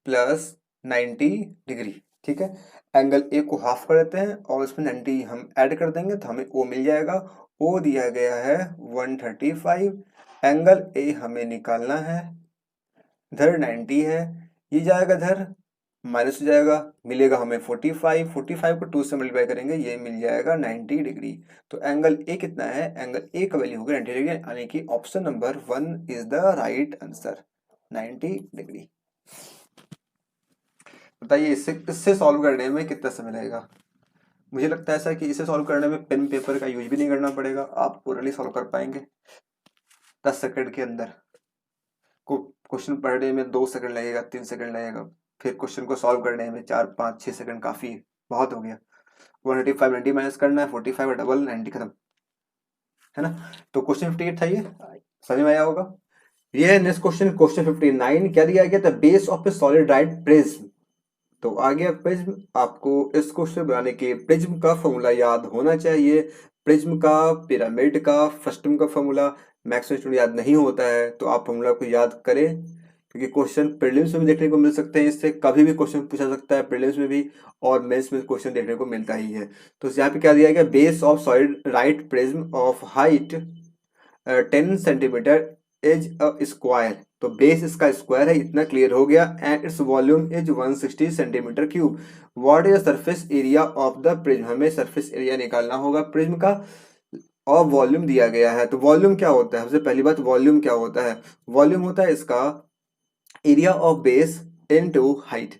plus 90 degree. ठीक है, एंगल A को हाफ कर देते हैं और उसमें 90 हम ऐड कर देंगे तो हमें O मिल जाएगा। O दिया गया है 135, एंगल A हमें निकालना है, इधर 90 है, ये जाएगा इधर, माइनस हो जाएगा, मिलेगा हमें 45। 45 को 2 से मल्टीप्लाई करेंगे, ये मिल जाएगा 90 डिग्री। तो एंगल ए कितना है? एंगल ए का वैल्यू होगा 90 डिग्री, यानी कि option number 1 is the right answer, 90 degree. बताइए इससे सॉल्व करने में कितना समय लगेगा? मुझे लगता है ऐसा कि इसे सॉल्व करने में पेन पेपर का यूज भी नहीं करना पड़ेगा, आप पूरा सॉल्व कर पाएंगे 10 सेकंड के अंदर। क्वेश्चन पढ़ने में 2 सेकंड लगेगा, 3 सेकंड लगेगा, फिर क्वेश्चन को सॉल्व करने में 4 5 6 सेकंड काफी बहुत हो गया। 185 90 माइनस करना है, 45 डबल 90 खत्म, है ना? तो क्वेश्चन 58 था ये, समझ में आया होगा। ये है नेक्स्ट क्वेश्चन, क्वेश्चन 59। क्या दिया गया था? Base of A solid right prism. तो आ गया प्रिज्म, आपको इस क्वेश्चन बनाने के प्रिज्म का फॉर्मूला याद होना चाहिए। प्रिज्म का, पिरामिड का, फ्रस्टम का फॉर्मूला मैक्सिमम स्टूडेंट याद नहीं होता है, तो आप फॉर्मूला को याद करें, क्योंकि क्वेश्चन प्रीलिम्स में भी देखने को मिल सकते हैं, इससे कभी भी क्वेश्चन पूछा सकता है प्रीलिम्स में भी, और मेंस में क्वेश्चन देखने को मिलता ही है। तो यहाँ पे क्या दिया गया? Base of solid right prism of height 10 centimetre is a square. तो बेस इसका स्क्वायर है, इतना क्लियर हो गया, and its volume is 160 centimetre cube. What is the surface area of the prism? हमें सरफेस एरिया निकालना होगा प्रिज्म का, और वॉल्यूम दिया गया है। तो वॉल्यूम क्या होता है? सबसे पहली बात, वॉल्यूम क्या होता है? वॉल्यूम होता है इसका area of base into height.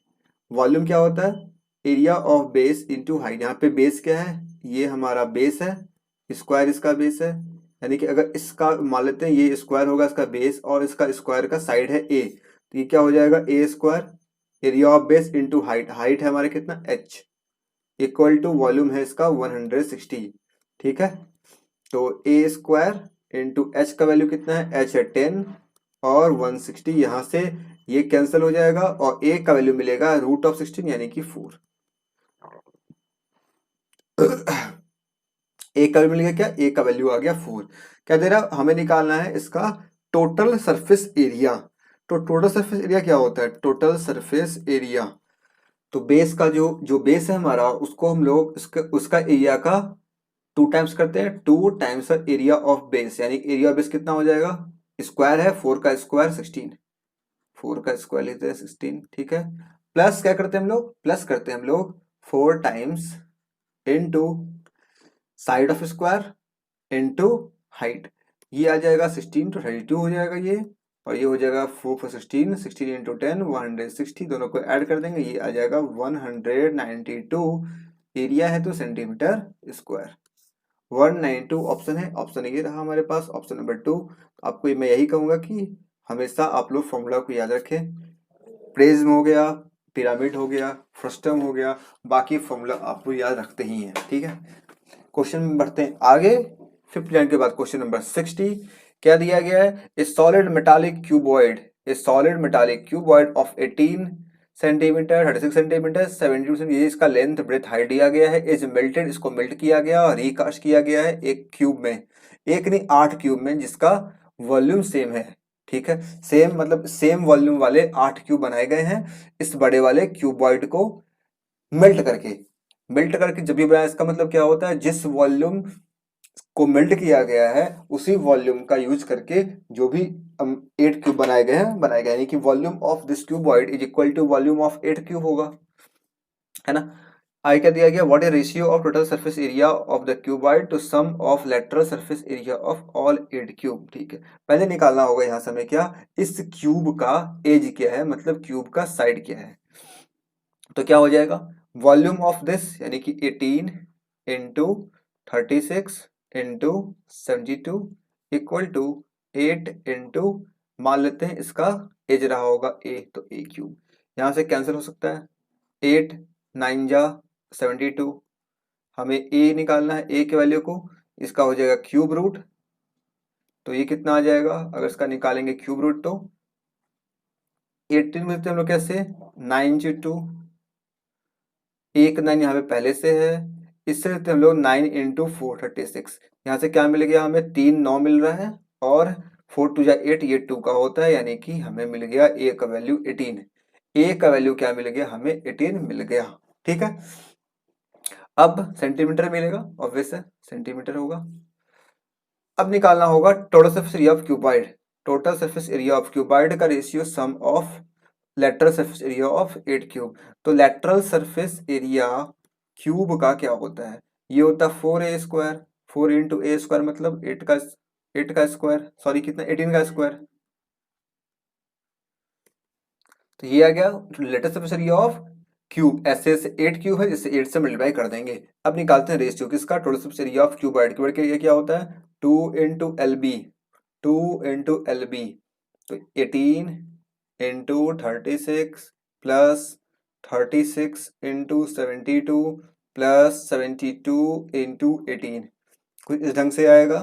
Volume क्या होता है? Area of base into height. यहाँ पे बेस क्या है? ये हमारा बेस है, स्क्वायर इसका बेस है, यानी कि अगर इसका मान लेते हैं ये स्क्वायर होगा इसका बेस, और इसका स्क्वायर का साइड है a, तो ये क्या हो जाएगा? A square area of base into height. Height है हमारे कितना? h, इक्वल टू वॉल्यूम है इसका 160। ठीक है, तो ए स्क्वायर इंटू एच का वैल्यू कितना है? h है 10 और 160, यहाँ से ये कैंसिल हो जाएगा और a का वैल्यू मिलेगा रूट ऑफ 16 यानी कि 4। a का वैल्यू मिल गया, क्या a का वैल्यू आ गया 4। क्या दे रहा है हमें निकालना है इसका टोटल सरफेस एरिया। तो टोटल सरफेस एरिया क्या होता है, टोटल सरफेस एरिया। तो बेस का जो जो बेस है हमारा उसको हम लोग उसका एरिया का 2 टाइम्स करते हैं, 2 टाइम्स एरिया ऑफ बेस, यानी एरिया ऑफ बेस कितना हो जाएगा, स्क्वायर है 4 का स्क्वायर 16, 4 का स्क्वायर लेते हैं 16, ठीक है। प्लस क्या करते हैं हम लोग, प्लस करते हैं हम लोग 4 times into side of square into height. ये आ जाएगा 16 तो 32 हो जाएगा ये, और ये हो जाएगा 4 for 16, 16 इंटू 10 160, दोनों को ऐड कर देंगे, ये आ जाएगा 192। एरिया है तो सेंटीमीटर स्क्वायर। 192 ऑप्शन है, ऑप्शन ये रहा हमारे पास, ऑप्शन नंबर 2। आपको मैं यही कहूंगा कि हमेशा आप लोग फॉर्मूला को याद रखें। प्रिज्म हो गया, पिरामिड हो गया, फ्रस्टम हो गया, बाकी फॉर्मूला आपको याद रखते ही हैं, ठीक है। क्वेश्चन में बढ़ते हैं आगे। 5th लाइन के बाद क्वेश्चन नंबर 60 क्या दिया गया है, ए solid metallic cuboid, A solid metallic cuboid of 18 centimetre 36 centimetre 70%, ये इसका लेंथ ब्रेथ हाइट दिया गया है, इज मेल्टेड, इसको मेल्ट किया गया और रिकास्ट किया गया है एक क्यूब में, एक नहीं 8 क्यूब में, जिसका वॉल्यूम सेम है, ठीक है। सेम मतलब सेम वॉल्यूम वाले 8 क्यूब बनाए गए हैं इस बड़े वाले क्यूबॉइड को मेल्ट करके। मेल्ट करके जब भी बनाया इसका मतलब क्या होता है, जिस वॉल्यूम को मेल्ट किया गया है उसी वॉल्यूम का यूज करके जो भी 8 क्यूब बनाए गए हैं बनाए गए, यानी कि volume of this cuboid is equal to volume of 8 cube होगा, है ना। आई क्या दिया गया, what is ratio of total surface area of the cuboid to sum of lateral surface area of all 8 cube, ठीक है। पहले निकालना होगा यहाँ से हमें क्या, इस क्यूब का एज क्या है, मतलब क्यूब का साइड क्या है। तो क्या हो जाएगा, वॉल्यूम ऑफ दिस यानी कि 18 into 36 into 72 equal to 8 into, मान लेते हैं इसका एज रहा होगा ए, तो ए क्यूब यहाँ से कैंसिल हो सकता है, 8 9 जा 72, हमें ए निकालना है, ए के वैल्यू को, इसका हो जाएगा क्यूब रूट, तो ये कितना आ जाएगा, अगर इसका निकालेंगे क्यूब रूट तो 18 में हम लोग कैसे 9 2, एक 9 यहाँ पे पहले से है, इससे लेते हम लोग 9 इंटू 4 36, यहाँ से क्या मिल गया हमें 3 9 मिल रहा है, और 4 2 जा 8, ये 2 का होता है, यानी कि हमें मिल गया ए का वैल्यू 18, ए का वैल्यू क्या मिल गया हमें 18 मिल गया, ठीक है। अब सेंटीमीटर मिलेगा, ऑब्वियस है सेंटीमीटर होगा। अब निकालना होगा total surface area of cuboid, total surface area of cuboid का ratio sum of lateral surface area of 8 cube. तो लेटरल सरफेस एरिया क्यूब का क्या होता है, ये होता है 4a स्क्वायर, 4 इंटू ए स्क्वायर मतलब 8 का स्क्वायर, सॉरी कितना 18 का स्क्वायर, तो ये आ गया lateral surface area of cube. ऐसे से 8 क्यूब है, जिससे 8 से मल्टीप्लाई कर देंगे। अब निकालते हैं रेशियो किसका, total surface area of cuboid, cuboid का एरिया क्या होता है 2 into L B, 2 into L B, तो 18 into 36 plus 36 into 72 plus 72 into 18, कुछ इस ढंग से आएगा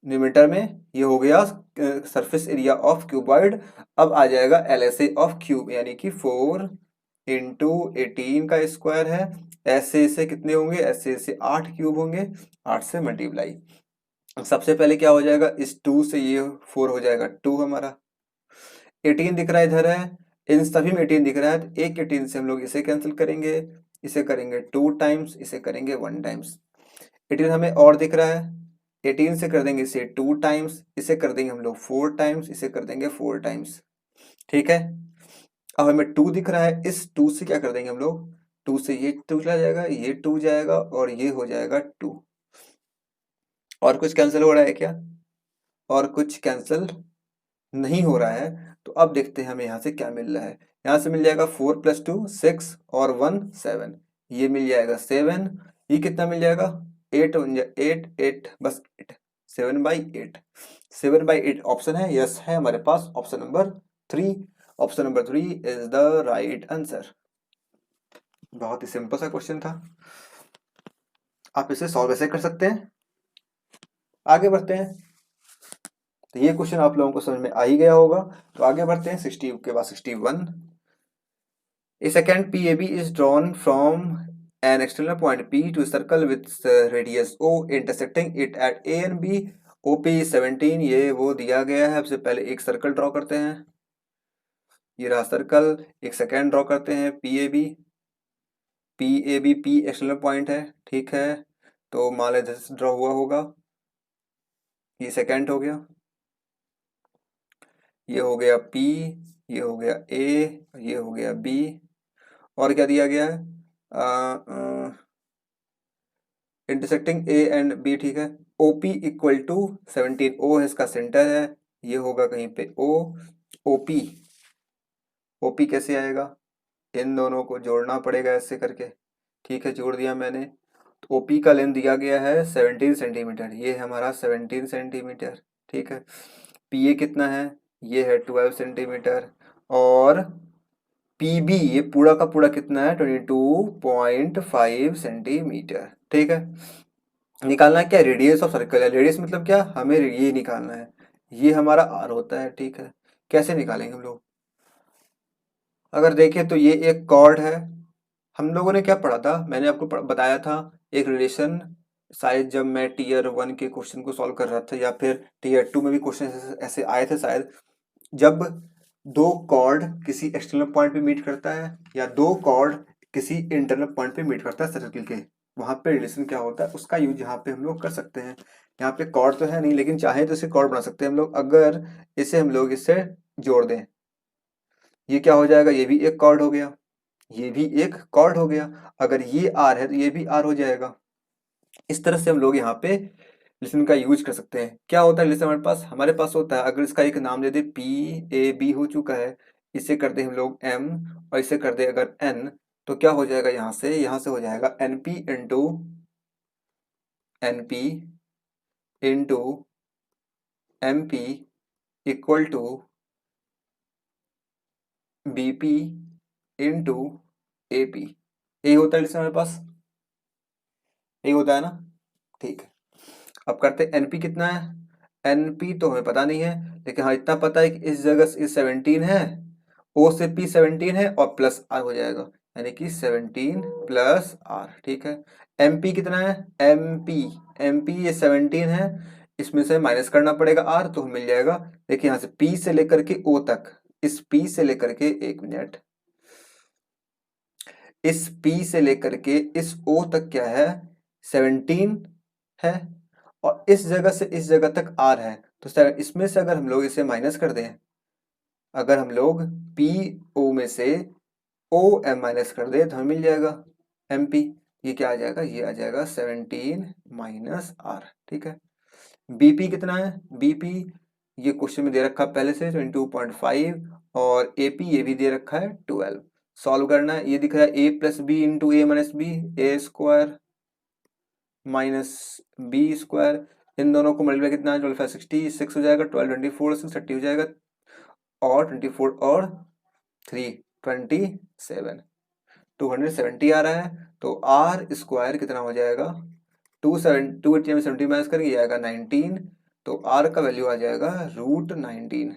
न्यूमीटर में। ये हो गया सरफेस एरिया ऑफ क्यूबॉइड। अब आ जाएगा एलएसए ऑफ क्यूब, यानी कि 4 इंटू 18 का स्क्वायर है, ऐसे से कितने होंगे, ऐसे से 8 क्यूब होंगे, 8 से मल्टीप्लाई। सबसे पहले क्या हो जाएगा, इस 2 से ये 4 हो जाएगा 2 हमारा, 18 दिख रहा है इधर है, इन सभी में 18 दिख रहा है, तो एक 18 से हम लोग इसे कैंसिल करेंगे, इसे करेंगे 2 टाइम्स, इसे करेंगे 1 टाइम्स। 18 हमें और दिख रहा है, 18 से कर देंगे इसे 2 टाइम्स, इसे कर देंगे हम लोग 4 टाइम्स, इसे कर देंगे 4 टाइम्स, ठीक है। अब हमें 2 दिख रहा है, इस 2 से क्या कर देंगे हम लोग, 2 से ये 2 चला जाएगा, ये 2 जाएगा और ये हो जाएगा 2। और कुछ कैंसिल हो रहा है क्या, और कुछ कैंसिल नहीं हो रहा है। तो अब देखते हैं हमें यहाँ से क्या मिल रहा है, यहाँ से मिल जाएगा 4 + 2 6 और 1 7, ये मिल जाएगा 7, ये कितना मिल जाएगा 8 8 8 बस 8, 7/8, 7/8 ऑप्शन है, यस है हमारे पास option number 3, option number 3 is the right answer. बहुत ही सिंपल सा क्वेश्चन था, आप इसे सॉल्व ऐसे कर सकते हैं। आगे बढ़ते हैं, तो ये क्वेश्चन आप लोगों को समझ में आ ही गया होगा। तो आगे बढ़ते हैं 60 के बाद 61। A second PAB is drawn from an external point P to a circle with radius O intersecting it at A and B. OP 17, ये वो दिया गया है। सबसे पहले एक सर्कल ड्रॉ करते हैं, ये रहा सर्कल। एक सेकेंड ड्रॉ करते हैं PAB। PAB P external point है, ठीक है। तो मान लीजिए ड्रॉ हुआ होगा, ये सेकेंड हो गया, ये हो गया P, ये हो गया A, ये हो गया B। और क्या दिया गया है, इंटरसेक्टिंग A एंड B, ठीक है। OP इक्वल टू 17, O है इसका सेंटर है, ये होगा कहीं पे O। OP कैसे आएगा, इन दोनों को जोड़ना पड़ेगा ऐसे करके, ठीक है। जोड़ दिया मैंने। तो OP का लेंथ दिया गया है 17 सेंटीमीटर, ये है हमारा 17 सेंटीमीटर, ठीक है। PA कितना है, ये है 12 सेंटीमीटर। और PB ये पूरा का पूरा कितना है, 22.5 सेंटीमीटर, ठीक है। निकालना है क्या, रेडियस ऑफ सर्कल है। रेडियस मतलब क्या, हमें ये निकालना है, ये हमारा R होता है, ठीक है। कैसे निकालेंगे हम लोग, अगर देखें तो ये एक कॉर्ड है। हम लोगों ने क्या पढ़ा था, मैंने आपको बताया था एक रिलेशन, शायद जब मैं टीयर 1 के क्वेश्चन को सॉल्व कर रहा था या फिर टीयर 2 में भी क्वेश्चन ऐसे आए थे शायद। जब दो कॉर्ड किसी एक्सटर्नल पॉइंट पे मीट करता है या दो कॉर्ड किसी इंटरनल पॉइंट पे मीट करता है सर्किल के, वहां पे रिलेशन क्या होता है उसका यूज यहाँ पे हम लोग कर सकते हैं। यहाँ पे कॉर्ड तो है नहीं, लेकिन चाहे तो इसे कॉर्ड बना सकते हैं हम लोग। अगर इसे हम लोग इससे जोड़ दें, ये क्या हो जाएगा, ये भी एक कॉर्ड हो गया, ये भी एक कॉर्ड हो गया। अगर ये आर है तो ये भी आर हो जाएगा। इस तरह से हम लोग यहाँ पे रिलेशन का यूज कर सकते हैं। क्या होता है रिलेशन हमारे पास होता है, अगर इसका एक नाम दे दे PAB हो चुका है, इसे कर दे हम लोग M और इसे कर दे अगर N, तो क्या हो जाएगा, यहाँ से हो जाएगा NP into MP equal to BP into AP। यही होता है रिलेशन हमारे पास, यही होता है ना, ठीक है। अब करते हैं NP कितना है। NP तो हमें पता नहीं है, लेकिन हाँ इतना पता है कि इस जगह से 17 है, O से P 17 है और प्लस R हो जाएगा, यानी कि 17 प्लस R, ठीक है। MP कितना है, MP ये 17 है, इसमें से माइनस करना पड़ेगा R, तो मिल जाएगा। देखिए यहाँ से P से लेकर के O तक, इस P से लेकर के, एक मिनट, इस P से लेकर के इस O तक क्या है, 17 है, और इस जगह से इस जगह तक R है। तो इसमें से अगर हम लोग इसे माइनस कर दें, अगर हम लोग PO में से OM माइनस कर दें तो हमें मिल जाएगा MP। ये क्या आ जाएगा, ये आ जाएगा 17 माइनस R, ठीक है। BP कितना है, BP ये क्वेश्चन में दे रखा है पहले से 22.5, और AP ये भी दे रखा है 12। सॉल्व करना है, ये दिख रहा है A plus B into A minus B, A square minus B square. इन दोनों को मल्टीप्लाई कितना है, 12 66 हो जाएगा, 12 24 6 30 हो जाएगा, और 24 और 3 27, 270 आ रहा है। तो R स्क्वायर कितना हो जाएगा, 280 में 70 माइनस करेंगे, ये आएगा 19, तो R का वैल्यू आ जाएगा √19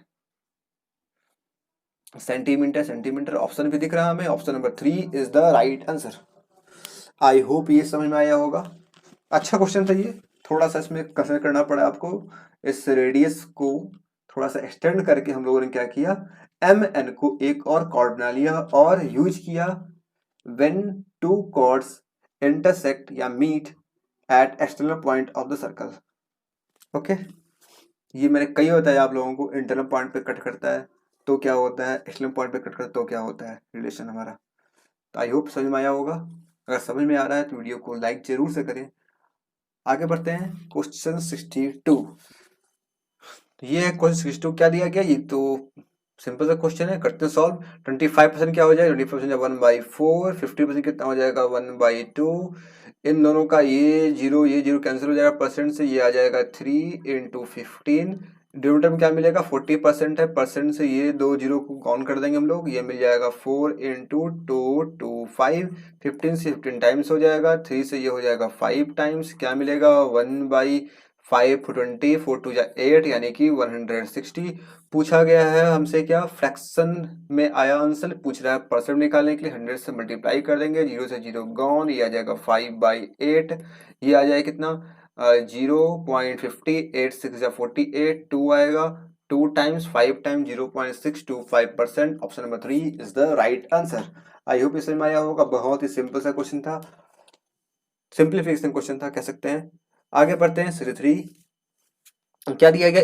सेंटीमीटर। सेंटीमीटर ऑप्शन भी दिख रहा है हमें, option number 3 is the right answer. I hope ये समझ में आया होगा। अच्छा क्वेश्चन था ये, थोड़ा सा इसमें कसरत करना पड़ा आपको। इस रेडियस को थोड़ा सा एक्सटेंड करके हम लोगों ने क्या किया, MN को एक और कॉर्ड बना लिया और यूज किया व्हेन टू कॉर्ड्स इंटरसेक्ट या meet at external point of the circle. Okay, ये मैंने कई बताया आप लोगों को, इंटरनल पॉइंट पे कट करता है तो क्या होता है, एक्सटर्नल पॉइंट पे कट करता है तो क्या होता है रिलेशन हमारा। तो आई होप समझ में आया होगा। अगर समझ में आ रहा है तो वीडियो को लाइक जरूर से करें। आगे बढ़ते हैं क्वेश्चन 62। ये है क्वेश्चन 62, क्या दिया गया, ये तो सिंपल सा क्वेश्चन है, करते हैं सॉल्व। 25% क्या हो जाएगा, 25% 1/4, 50% कितना हो जाएगा 1/2। इन दोनों का ये जीरो कैंसिल हो जाएगा, परसेंट से ये आ जाएगा 3 इंटू 15। डिनोमिनेटर में क्या मिलेगा, 40% है, परसेंट से ये दो जीरो को काउंट कर देंगे हम लोग, ये मिल जाएगा 4 इंटू 2 15 से 15 टाइम्स हो जाएगा, 3 से ये हो जाएगा 5 टाइम्स, क्या मिलेगा 1/5 5 4 2 जा 8 यानी कि 160। पूछा गया है हमसे क्या, फ्रैक्शन में आया आंसर, पूछ रहा है परसेंट निकालने के लिए 100 से मल्टीप्लाई कर देंगे, 0 से 0 गॉन, ये आ जाएगा 5/8, ये आ जाएगा कितना 0.50, 8 6 जा 48, 2 आएगा, 2 times 5 times 0.625%। Option number 3 is the right answer. I hope इसमें आया होगा, बहुत ही सिंपल सा क्वेश्चन था, सिंप्लीफिकेशन क्वेश्चन था कह सकते हैं। आगे बढ़ते हैं 3 क्या दिया गया,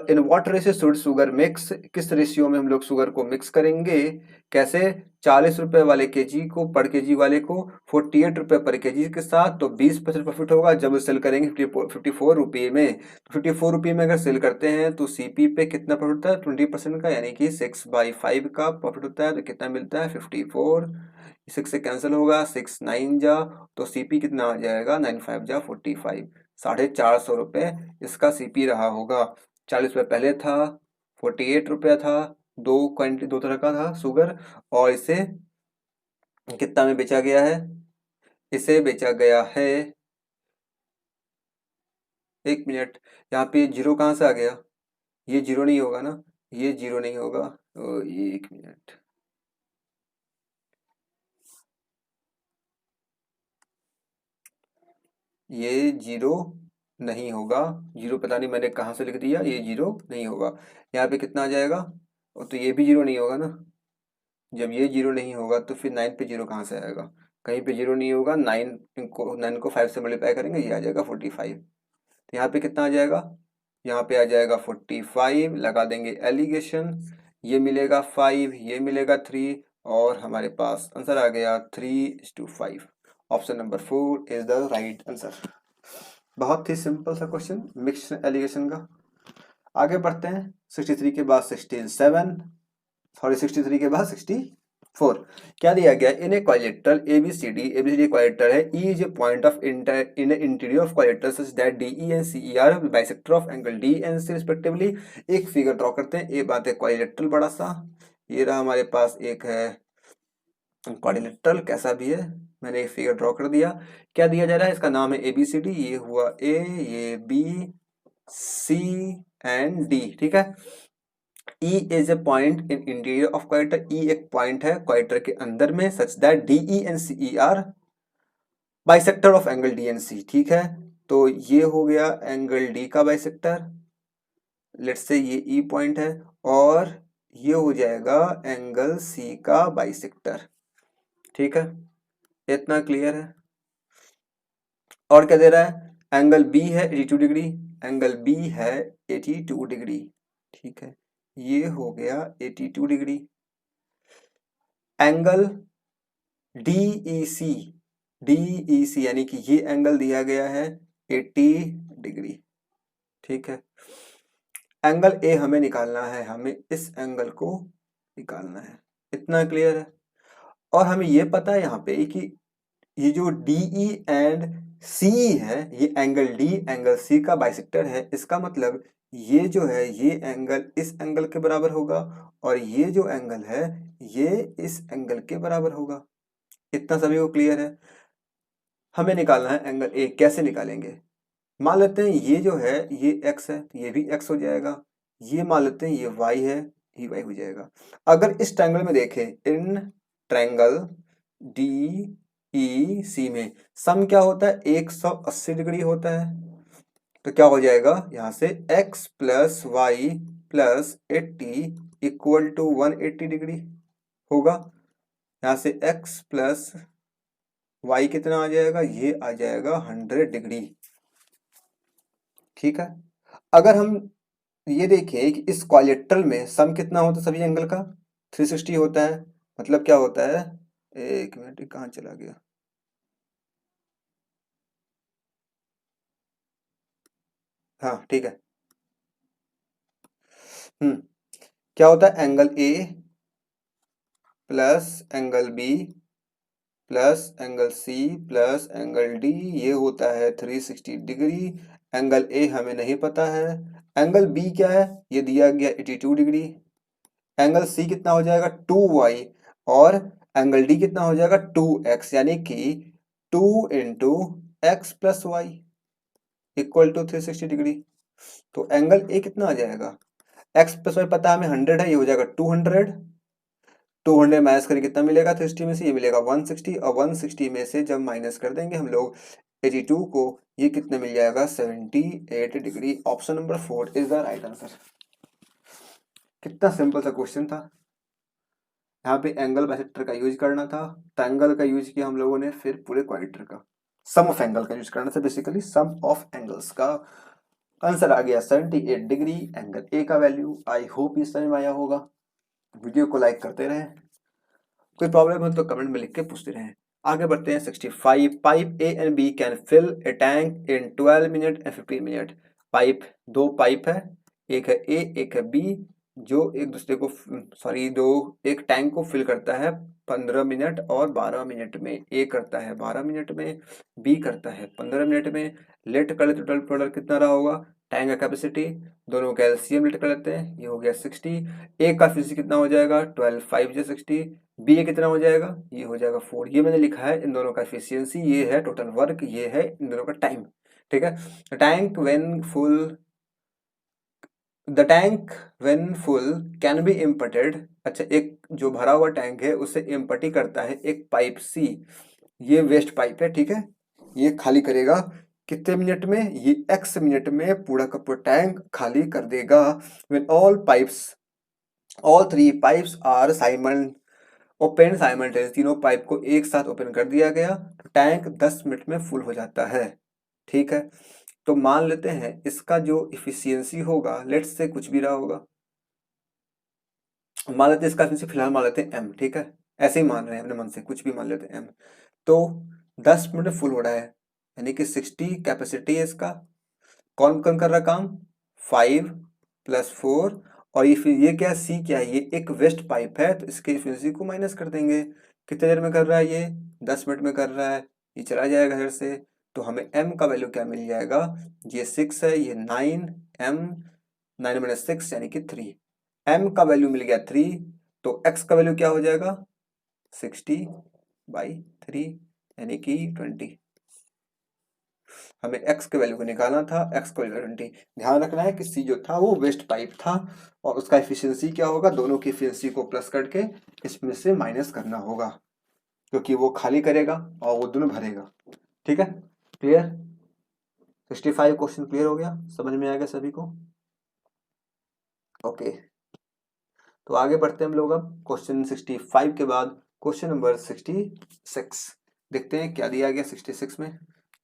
in what ratio should sugar mix, किस रेशियो में हम लोग शुगर को मिक्स करेंगे, कैसे, 40 रुपए वाले केजी को पर केजी वाले को 48 रुपए पर केजी के साथ, तो 20% प्रॉफिट होगा जब सेल करेंगे 54 रुपये में। 54 रुपये में अगर सेल करते हैं तो सीपी पे कितना प्रॉफिट होता है, 20% का, यानी कि 6/5 का प्रॉफिट होता है, तो कितना मिलता है 54, 6 से कैंसिल होगा, 6 9 जा, तो सीपी कितना आ जाएगा 9 5 जा 45, 450 रुपये इसका सीपी रहा होगा। 40 रुपये पहले था, 48 रुपया था, दो क्वांटिटी दो तरह का था शुगर, और इसे कितना में बेचा गया है, इसे बेचा गया है, एक मिनट, यहाँ पे जीरो कहाँ से आ गया, ये जीरो नहीं होगा ना, ये जीरो नहीं होगा, तो एक मिनट, ये जीरो नहीं होगा, जीरो पता नहीं मैंने कहाँ से लिख दिया, ये जीरो नहीं होगा। यहाँ पे कितना आ जाएगा, और तो ये भी जीरो नहीं होगा ना, जब ये जीरो नहीं होगा तो फिर 9 पे जीरो कहाँ से आएगा, कहीं पे जीरो नहीं होगा, 9 को 5 से मल्टीप्लाई करेंगे, ये आ जाएगा 45, तो यहाँ पे कितना आ जाएगा, यहाँ पे आ जाएगा 45, लगा देंगे एलिगेशन, ये मिलेगा 5, ये मिलेगा 3, और हमारे पास आंसर आ गया 3:5। Option number 4 is the right answer. बहुत ही सिंपल सा क्वेश्चन मिक्स एलिगेशन का। आगे बढ़ते हैं 63 के बाद 67, सॉरी 63 के बाद 64। क्या दिया गया, in a quadrilateral ABCD quadrilateral है, E is a point of in interior of quadrilateral such that DE and CE are bisector of angle D and C respectively. एक फिगर ड्रॉ करते हैं, ये बात है क्वाड्रिलेटरल बड़ा सा, ये रहा हमारे पास एक है क्वाड्रिलेटरल, कैसा भी है, मैंने एक फिगर ड्रॉ कर दिया। क्या दिया जा रहा है, इसका नाम है एबीसीडी, ये हुआ ए, ये बी, सी एंड डी, ठीक है। E is a point in interior of quadrant, E एक पॉइंट है क्वाड्रेटर के अंदर में, such that DE and CE are bisector of angle D and C, ठीक है। तो ये हो गया एंगल डी का बाइसेक्टर, लेट्स से ये ई पॉइंट है, और ये हो जाएगा एंगल सी का बाइसेक्टर, ठीक है, इतना क्लियर है। और क्या दे रहा है, एंगल बी है 82 डिग्री, एंगल बी है 82 डिग्री, ठीक है, ये हो गया 82 डिग्री। एंगल डीईसी यानी कि ये एंगल दिया गया है 80 डिग्री, ठीक है। एंगल ए हमें निकालना है, हमें इस एंगल को निकालना है, इतना क्लियर है। और हमें ये पता है यहाँ पे कि ये जो डीई एंड सी है, ये एंगल डी एंगल सी का बाइसेक्टर है, इसका मतलब ये जो है ये एंगल इस एंगल के बराबर होगा, और ये जो एंगल है ये इस एंगल के बराबर होगा, इतना सभी को क्लियर है। हमें निकालना है एंगल ए, कैसे निकालेंगे, मान लेते हैं ये जो है ये x है, तो ये भी x हो जाएगा, ये मान लेते हैं ये y है, ये y हो जाएगा। अगर इस ट्रायंगल में देखें, इन ट्रायंगल DEC में सम क्या होता है, 180 डिग्री होता है, तो क्या हो जाएगा यहाँ से x plus Y plus 80 equal to 180 degree होगा। यहाँ से x प्लस वाई कितना आ जाएगा, ये आ जाएगा 100 डिग्री, ठीक है। अगर हम ये देखें कि इस क्वाड्रिलेटरल में सम कितना होता है सभी एंगल का, 360 होता है, मतलब क्या होता है, एक मिनट कहाँ चला गया, हाँ ठीक है, क्या होता है, angle A plus angle B plus angle C plus angle D, ये होता है 360 डिग्री। एंगल ए हमें नहीं पता है, एंगल बी क्या है, ये दिया गया 82 डिग्री, एंगल सी कितना हो जाएगा 2y, और एंगल डी कितना हो जाएगा 2x, यानी कि 2 into X plus Y, equal to 360 degree. तो एंगल ए कितना आ जाएगा, एक्स प्लस वाई पता है हमें 100 है, ये हो जाएगा 200। 200 माइनस करें कितना मिलेगा 360 में से, ये मिलेगा 160, और 160 में से जब माइनस कर देंगे हम लोग 82 को, ये कितना मिल जाएगा 78 degree. Option number 4 is the right answer. कितना सिंपल सा क्वेश्चन था। यहाँ पे एंगल बाइसेक्टर का यूज करना था, ट्रायंगल का यूज किया हम लोगों ने, फिर पूरे क्वाड्रेटर का, सम ऑफ एंगल का यूज करना था, बेसिकली सम ऑफ एंगल्स का। आंसर आ गया 78 डिग्री, एंगल ए का वैल्यू। आई होप ये समझ में आया होगा। वीडियो को लाइक करते रहें, कोई प्रॉब्लम हो तो कमेंट में लिख के पूछते रहें। आगे बढ़ते हैं 65। Pipe A and B can fill a tank in 12 minute and 15 minute. Pipe, दो पाइप है, एक है ए एक है बी, जो एक दूसरे को एक टैंक को फिल करता है 15 मिनट और 12 मिनट में। ए करता है 12 मिनट में, बी करता है 15 मिनट में। लेट कर लेते टोटल प्रोडक्ट कितना रहा होगा, टैंक का कैपेसिटी, दोनों का एलसीएम लेट कर लेते हैं, ये हो गया 60। ए का एफिशिएंसी कितना हो जाएगा 12, 5 जा 60। बी ए कितना हो जाएगा, ये हो जाएगा 4। ये मैंने लिखा है इन दोनों का एफिशिएंसी, ये है टोटल वर्क, ये है इन दोनों का टाइम। ठीक है, tank when full, the tank when full can be emptied. अच्छा, एक जो भरा हुआ टैंक है उसे इम्पटी करता है एक पाइप सी, ये वेस्ट पाइप है, ठीक है, ये खाली करेगा कितने मिनट में, ये x मिनट में पूरा का पूरा टैंक खाली कर देगा। When all three pipes are open simultaneous, तीनों पाइप को एक साथ ओपन कर दिया गया तो टैंक 10 मिनट में फुल हो जाता है। ठीक है, तो मान लेते हैं इसका जो इफिशियंसी होगा, लेट्स से कुछ भी रहा होगा, मान लेते हैं इसका एफिशिएंसी फिलहाल मान लेते हैं m, ठीक है, ऐसे ही मान रहे हैं अपने मन से, कुछ भी मान लेते हैं m। तो 10 मिनट में फुल हो रहा है, यानी कि 60 कैपेसिटी है इसका। कौन कौन कर रहा काम, 5 + 4, और ये फिर ये क्या सी क्या है, ये एक वेस्ट पाइप है, तो इसके एफिशिएंसी को माइनस कर देंगे। कितने देर में कर रहा है ये, 10 मिनट में कर रहा है, ये चला जाएगा इधर से, तो हमें m का वैल्यू क्या मिल जाएगा, ये 6 है, ये 9, m 9 - 6 यानी कि 3। m का वैल्यू मिल गया 3, तो x का वैल्यू क्या हो जाएगा 60/3 यानी कि 20। हमें x के वैल्यू को निकालना था, x को वैल्यू 20। ध्यान रखना है कि c जो था वो वेस्ट पाइप था, और उसका एफिशिएंसी क्या होगा, दोनों की एफिशिएंसी को प्लस करके इसमें से माइनस करना होगा, क्योंकि वो खाली करेगा और वो दोनों भरेगा। ठीक है, क्लियर। 65 क्वेश्चन क्लियर हो गया, समझ में आ गया सभी को। ओके, तो आगे बढ़ते हैं हम लोग अब क्वेश्चन 65 के बाद क्वेश्चन नंबर 66 देखते हैं क्या दिया गया 66 में।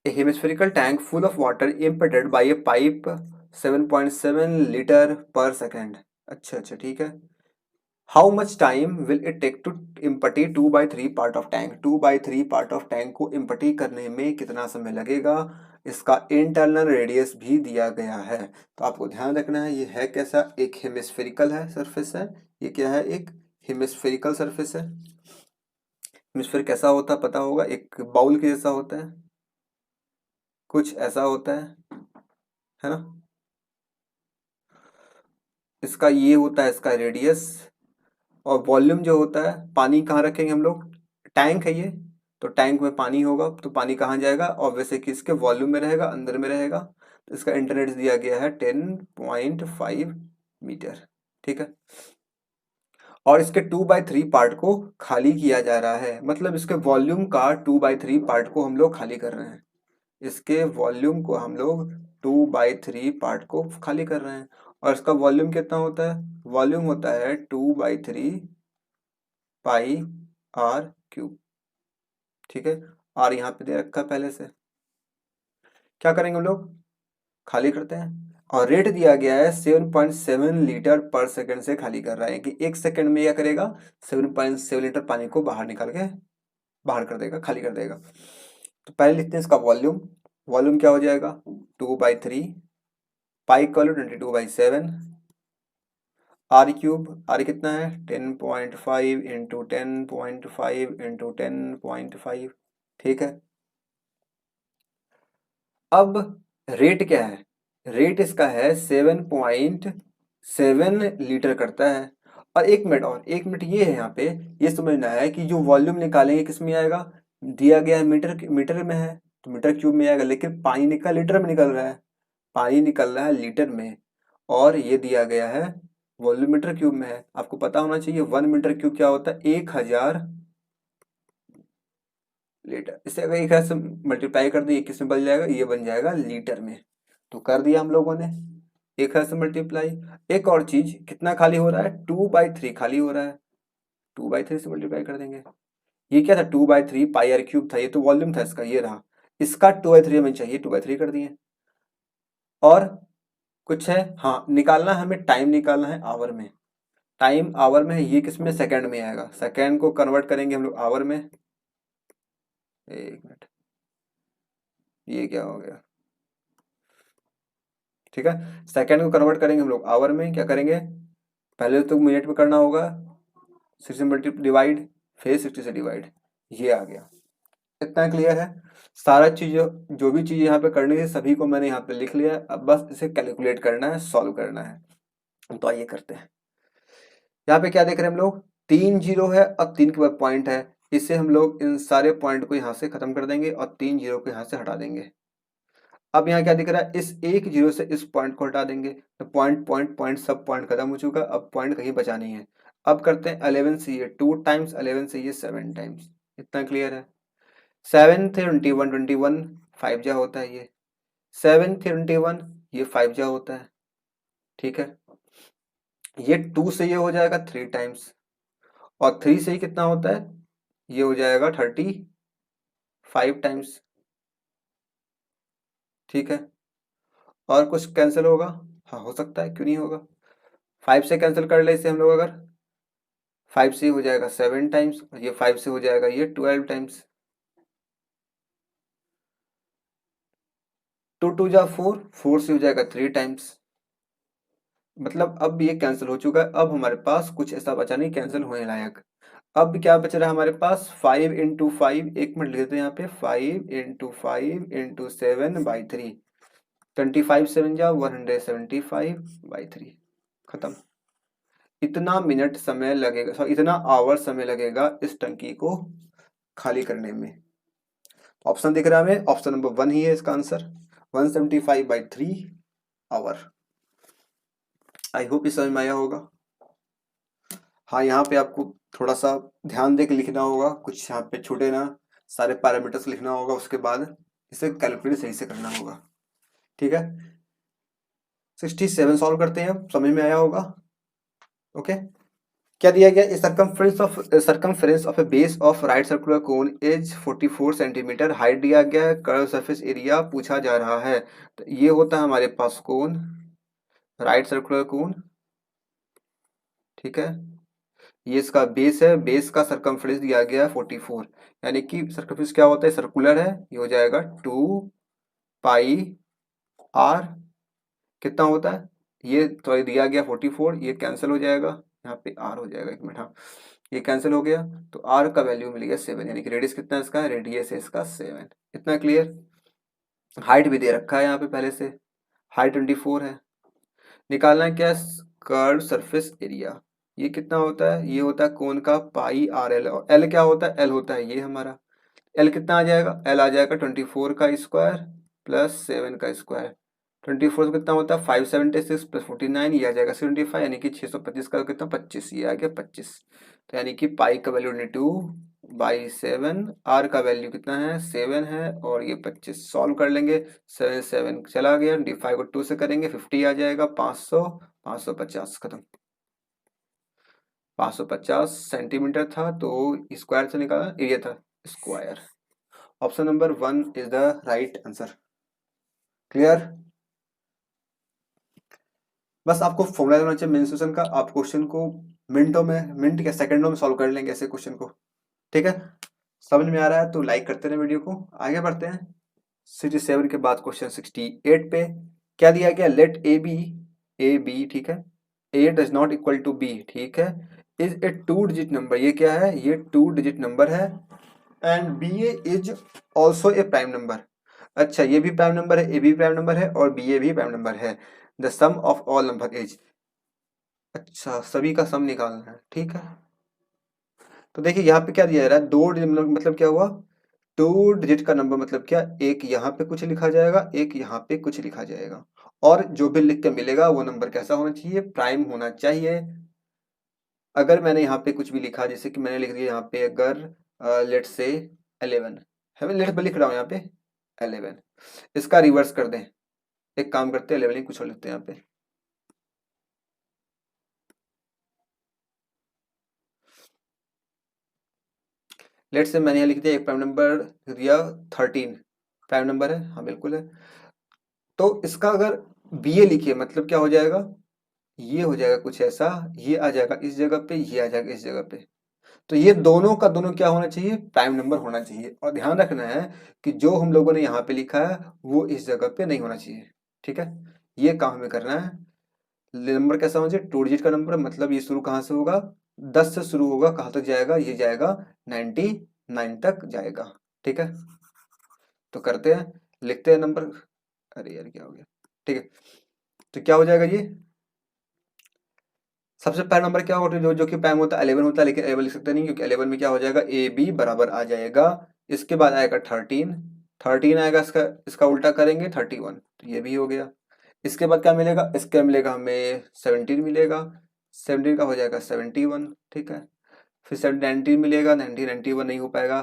A hemispherical tank full of water emptied by a pipe 7.7 liter per second। अच्छा ठीक है। How much time will it take to empty 2/3 part of tank? 2/3 part of tank को empty करने में कितना समय लगेगा, इसका इंटरनल रेडियस भी दिया गया है। तो आपको ध्यान रखना है, ये है कैसा, एक हेमिस्फेरिकल है सरफेस है, ये क्या है, एक हेमिस्फेरिकल सरफेस है। हेमिस्फेयर कैसा होता है पता होगा, एक बाउल के जैसा होता है, कुछ ऐसा होता है ना। इसका ये होता है इसका रेडियस, और वॉल्यूम जो होता है, पानी कहाँ रखेंगे हम लोग, टैंक है ये, तो टैंक में पानी होगा, तो पानी कहाँ जाएगा, और वैसे कि इसके वॉल्यूम में रहेगा, अंदर में रहेगा। तो इसका इंटरनेट दिया गया है 10.5 मीटर। ठीक है, और इसके 2/3 पार्ट को खाली किया जा रहा है, मतलब इसके वॉल्यूम का 2/3 पार्ट को हम लोग खाली कर रहे हैं, इसके वॉल्यूम को हम लोग 2/3 पार्ट को खाली कर रहे हैं। और इसका वॉल्यूम कितना होता है, वॉल्यूम होता है 2/3 पाई आर क्यूब। ठीक है, आर यहाँ पे दे रखा है पहले से। क्या करेंगे हम लोग, खाली करते हैं, और रेट दिया गया है 7.7 लीटर पर सेकंड से खाली कर रहा है, कि 1 सेकंड में क्या करेगा 7.7 लीटर पानी को बाहर निकाल के बाहर कर देगा, खाली कर देगा। तो पहले लिखते हैं इसका वॉल्यूम, वॉल्यूम क्या हो जाएगा 2/3 पाई का वैल्यू 22/7, आर क्यूब, आर कितना है 10.5 इंटू 10.5 इंटू 10.5। ठीक है, अब रेट क्या है, रेट इसका है 7.7 लीटर करता है। और एक मिनट ये है, यहाँ पे ये समझना है कि जो वॉल्यूम निकालेंगे किस में आएगा, दिया गया है मीटर में है, तो मीटर क्यूब में आएगा, लेकिन पानी निकल लीटर में निकल रहा है, पानी निकल रहा है लीटर में, और ये दिया गया है वॉल्यूम मीटर क्यूब में है। आपको पता होना चाहिए 1 मीटर क्यूब क्या होता है, 1000 लीटर। इसे अगर 1000 से मल्टीप्लाई कर दिए किस में बन जाएगा, ये बन जाएगा लीटर में। तो कर दिया हम लोगों ने 1000 से मल्टीप्लाई। एक और चीज, कितना खाली हो रहा है, 2/3 खाली हो रहा है, 2/3 से मल्टीप्लाई कर देंगे। ये क्या था, 2/3 पाई आर क्यूब था, ये तो वॉल्यूम था इसका, ये रहा, इसका 2/3 हमें चाहिए, 2/3 कर दिए। और कुछ है, हाँ निकालना है हमें, टाइम निकालना है आवर में। टाइम आवर में है, ये किस में, सेकंड में आएगा, सेकंड को कन्वर्ट करेंगे हम लोग आवर में। एक मिनट, ये क्या हो गया, ठीक है, सेकंड को कन्वर्ट करेंगे हम लोग आवर में, क्या करेंगे, पहले तो मिनट में करना होगा, 60 से मल्टी डिवाइड, फिर 60 से डिवाइड, ये आ गया। इतना क्लियर है। सारा चीज जो भी चीज यहाँ पे करनी है सभी को मैंने यहाँ पे लिख लिया है, अब बस इसे कैलकुलेट करना है, सॉल्व करना है। तो आइए करते हैं। यहाँ पे क्या देख रहे हैं हम लोग, 3 जीरो है और 3 के बाद पॉइंट है, इससे हम लोग इन सारे पॉइंट को यहाँ से खत्म कर देंगे और 3 जीरो को यहाँ से हटा देंगे। अब यहाँ क्या दिख रहा है, इस 1 जीरो से इस पॉइंट को हटा देंगे, तो पॉइंट पॉइंट पॉइंट सब पॉइंट खत्म हो चुका, अब पॉइंट कहीं बचा नहीं है। अब करते हैं 11 से ये 2 टाइम्स, 11 से ये 7 टाइम्स। इतना क्लियर है। 7 थे 21, 21 5 जा होता है, ये 7 थे 21, ये 5 जा होता है, ठीक है। ये 2 से ये हो जाएगा 3 टाइम्स, और 3 से ही कितना होता है, ये हो जाएगा 35 टाइम्स, ठीक है। और कुछ कैंसिल होगा, हाँ हो सकता है, क्यों नहीं होगा। 5 से कैंसिल कर ले इसे हम लोग, अगर 5 से हो जाएगा 7 टाइम्स, और ये 5 से हो जाएगा ये 12 टाइम्स। 2 2 जा 4, 4 से हो जाएगा 3 टाइम्स। मतलब अब ये कैंसिल हो चुका है, अब हमारे पास कुछ ऐसा बचा नहीं कैंसिल होने लायक। अब क्या बच रहा है हमारे पास, 5 इंटू 5, एक मिनट लिख देते हैं यहाँ पे, 5 इंटू 5 इंटू 7/3, 25 7 जा 175/3, खत्म। इतना मिनट समय लगेगा, सॉरी इतना आवर समय लगेगा इस टंकी को खाली करने में। ऑप्शन दिख रहा है हमें, ऑप्शन नंबर 1 ही है इसका आंसर, 175/3 आवर। आई होप ये समझ में आया होगा। हाँ यहाँ पे आपको थोड़ा सा ध्यान दे के लिखना होगा, कुछ यहाँ पे छूटे ना, सारे पैरामीटर्स लिखना होगा, उसके बाद इसे कैलकुलेट सही से करना होगा, ठीक है। 67 सॉल्व करते हैं, समझ में आया होगा, ओके। क्या दिया गया, circumference of A base of right circular cone is 44 centimetre, height दिया गया है, कर्व सरफेस एरिया पूछा जा रहा है। तो ये होता है हमारे पास कोन, राइट सर्कुलर कोन, ठीक है। ये इसका बेस है, बेस का सर्कमफ्रेंस दिया गया है 44, यानी कि सर्कमफ्रेंस क्या होता है, सर्कुलर है, ये हो जाएगा 2 पाई आर, कितना होता है, ये तो दिया गया 44, ये कैंसिल हो जाएगा, यहाँ पे आर हो जाएगा, एक मिनट, हाँ ये कैंसिल हो गया, तो आर का वैल्यू मिल गया 7, यानी कि रेडियस कितना है इसका, रेडियस है इसका 7। इतना क्लियर। हाइट भी दे रखा है यहाँ पे पहले से, हाइट 24 है। निकालना है क्या, कर्व सरफेस एरिया, ये कितना होता है, ये होता है कोन का पाई आर एल, और एल क्या होता है, एल होता है ये हमारा, एल कितना आ जाएगा, एल आ जाएगा 24 का स्क्वायर प्लस 7 का स्क्वायर। 24 से कितना होता है 576 प्लस 49, ये आ जाएगा 75, यानी कि 625 का कितना 25, ये आ गया 25। तो यानी कि पाई का वैल्यू 22/7, आर का वैल्यू कितना है 7 है, और ये 25 सॉल्व कर लेंगे, 7 7 चला गया, डी5 को 2 से करेंगे 50 आ जाएगा, 500 550 खत्म। 550 सेंटीमीटर था, तो स्क्वायर से निकाला, एरिया था square. Option number 1 is the right answer. Clear. बस आपको फॉर्मूला होना चाहिए मेंसुरेशन का, आप क्वेश्चन को मिनटों में, मिनट या सेकंडों में सॉल्व कर लेंगे ऐसे क्वेश्चन को, ठीक है। समझ में आ रहा है तो लाइक करते रहे वीडियो को। आगे बढ़ते हैं 67 के बाद क्वेश्चन 68 पे। क्या दिया गया, लेट ए बी, ठीक है, A does not equal to B, ठीक है, इज ए 2 डिजिट नंबर, ये क्या है, ये 2 डिजिट नंबर है, and B A is also a prime number. अच्छा ये भी प्राइम नंबर है, ए भी प्राइम नंबर है, और बी ए भी प्राइम नंबर है, the sum of all number is, अच्छा सभी का सम निकालना है, ठीक है। तो देखिए यहाँ पे क्या दिया जा रहा है, 2 मतलब क्या हुआ, 2 डिजिट का नंबर मतलब क्या, एक यहाँ पे कुछ लिखा जाएगा, एक यहाँ पे कुछ लिखा जाएगा, और जो भी लिख के मिलेगा वो नंबर कैसा होना चाहिए, प्राइम होना चाहिए। अगर मैंने यहाँ पे कुछ भी लिखा, जैसे कि मैंने लिख दिया यहाँ पे, अगर लेट से 11 है, लेट पे लिख रहा हूँ यहाँ पे 11, इसका रिवर्स कर दें, एक काम करते हैं 11 ही कुछ और लिखते हैं यहाँ पे, लेट से मैंने यहाँ लिख दिया एक प्राइम नंबर दिया 13, प्राइम नंबर है, हाँ बिल्कुल है। तो इसका अगर बी ए लिखिए मतलब क्या हो जाएगा, ये हो जाएगा कुछ ऐसा, ये आ जाएगा इस जगह पे, ये आ जाएगा इस जगह पे। तो ये दोनों का दोनों क्या होना चाहिए, प्राइम नंबर होना चाहिए। और ध्यान रखना है कि जो हम लोगों ने यहाँ पे लिखा है वो इस जगह पे नहीं होना चाहिए, ठीक है। ये काम हमें करना है। नंबर कैसा होना चाहिए, 2 डिजिट का नंबर, मतलब ये शुरू कहाँ से होगा, 10 से शुरू होगा, कहाँ तक जाएगा, ये जाएगा 99 तक जाएगा, ठीक है। तो करते हैं, लिखते हैं नंबर, अरे यार क्या हो गया, ठीक है। तो क्या हो जाएगा ये, सबसे पहला नंबर क्या होगा, जो जो कि प्राइम होता है 11 होता है, लेकिन 11 लिख सकते नहीं क्योंकि 11 में क्या हो जाएगा, ए बी बराबर आ जाएगा। इसके बाद आएगा 13, 13 आएगा, इसका इसका उल्टा करेंगे 31, तो ये भी हो गया। इसके बाद क्या मिलेगा, इसके मिलेगा हमें 17 मिलेगा, 17 का हो जाएगा 71, ठीक है। फिर 19 मिलेगा, 91 नहीं हो पाएगा,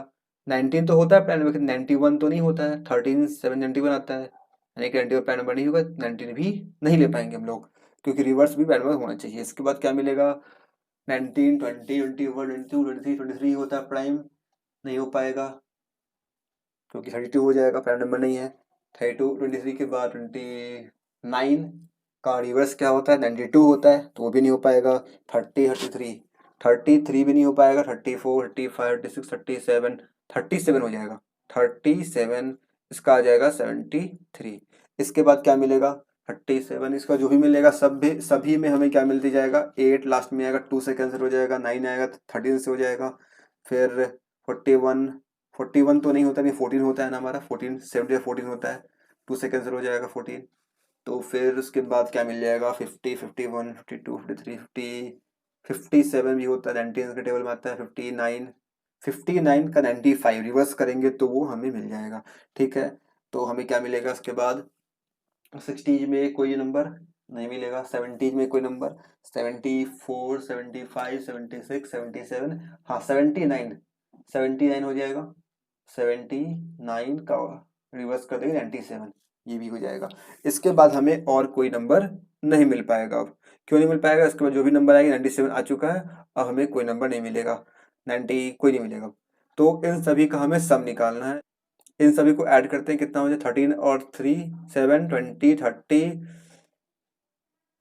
19 तो होता है प्राइम नंबर, 91 तो नहीं होता है, 13 7 91 आता है, यानी कि 91 प्राइम नंबर नहीं होगा, 19 भी नहीं ले पाएंगे हम लोग, क्योंकि रिवर्स भी प्राइम नंबर होना चाहिए। इसके बाद क्या मिलेगा, 19 20 21 22 23 23 होता है प्राइम, नहीं हो पाएगा क्योंकि 32 हो जाएगा, प्राइम नंबर नहीं है। 32 23 के बाद 29 का रिवर्स क्या होता है, 92 होता है, तो वो भी नहीं हो पाएगा। 33 भी नहीं हो पाएगा, 34 35 36 37 37 हो जाएगा, 37 इसका आ जाएगा 73। इसके बाद क्या मिलेगा, 37 इसका जो भी मिलेगा सभी में हमें क्या मिलती जाएगा, 8 लास्ट में आएगा, 2 से कैंसिल हो जाएगा, 9 आएगा 13 से हो जाएगा, फिर 41 41 तो नहीं होता, नहीं 14 होता है ना हमारा, 14 70 14 होता है, 2 से कैंसिल हो जाएगा 14। तो फिर उसके बाद क्या मिल जाएगा, 50 51 52 53 57 भी होता है, 19 के टेबल में आता है, 59 का 95 रिवर्स करेंगे तो वो हमें मिल जाएगा, ठीक है। तो हमें क्या मिलेगा उसके बाद, 60 में कोई नंबर नहीं मिलेगा, 70 में कोई नंबर, 74 75 76 77, हाँ 79 हो जाएगा, 79 का रिवर्स कर देंगे 97, ये भी हो जाएगा। इसके बाद हमें और कोई नंबर नहीं मिल पाएगा। अब क्यों नहीं मिल पाएगा, इसके बाद जो भी नंबर आएगा 97 आ चुका है, अब हमें कोई नंबर नहीं मिलेगा, 90 कोई नहीं मिलेगा। तो इन सभी का हमें सम निकालना है। इन सभी को ऐड करते हैं, कितना हो जाए, 13 और 3 7 20 30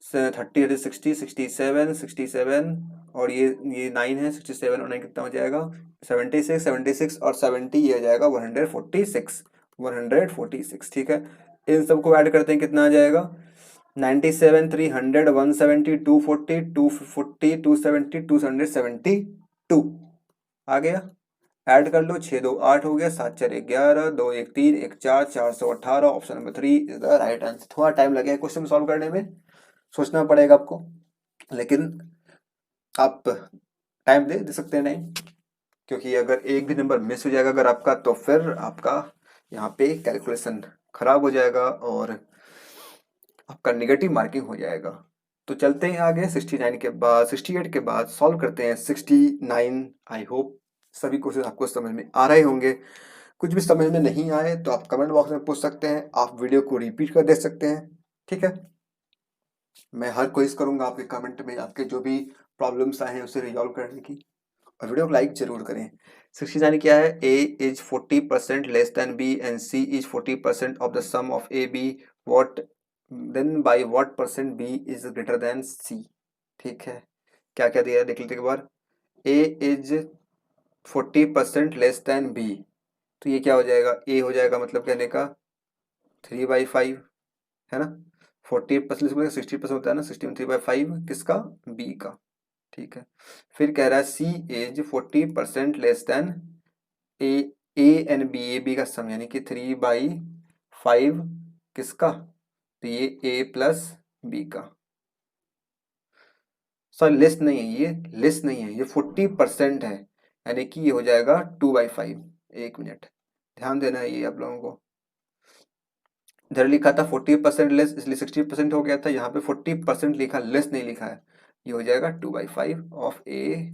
30 60 67 और ये 9 है, 67 और 9 कितना हो जाएगा, 76 और 70 ये आ जाएगा 146, ठीक है। इन सबको ऐड करते हैं, कितना आ जाएगा, 97 300 170 240 240 270 272 आ गया। ऐड कर लो, 6 2 8 हो गया, 7 4 11 2 1 3 1 4 418, option number 3 is the right answer. थोड़ा टाइम लगेगा क्वेश्चन सॉल्व करने में, सोचना पड़ेगा आपको, लेकिन आप टाइम दे सकते हैं टाइम, क्योंकि अगर एक भी नंबर मिस हो जाएगा अगर आपका, तो फिर आपका यहाँ पे कैलकुलेशन खराब हो जाएगा और आपका नेगेटिव मार्किंग हो जाएगा। तो चलते हैं आगे, 69 के बाद 68 के बाद सॉल्व करते हैं 69। आई होप सभी क्वेश्चन आपको समझ में आ रहे होंगे। कुछ भी समझ में नहीं आए तो आप कमेंट बॉक्स में पूछ सकते हैं, आप वीडियो को रिपीट कर देख सकते हैं, ठीक है। मैं हर कोशिश करूंगा आपके कमेंट में आपके जो भी प्रॉब्लम्स आए हैं उसे रिजॉल्व करने की, और वीडियो को लाइक जरूर करें। 69 क्या है, A is 40% less than B and C is 40% of the sum of A B, what then by what percent B is greater than C, ठीक है। क्या क्या दिया है देख लेते एक बार, A is 40% less than B, तो ये क्या हो जाएगा, ए हो जाएगा मतलब कहने का 3/5, है ना, 40% 60% होता है ना, 60 में 3/5 किसका, बी का, ठीक है। फिर कह रहा है C is 40% less than A, A and B, A B का सम यानी कि 3/5 किसका, तो ये ए प्लस बी का, सॉरी लेस नहीं है, ये लेस नहीं है, ये 40% है, यानी कि ये हो जाएगा 2/5, एक मिनट, ध्यान देना है ये आप लोगों को। इधर लिखा था 40% लेस, इसलिए 60% हो गया था। यहाँ पे 40% लिखा, लेस नहीं लिखा है। ये हो जाएगा 2/5 ऑफ ए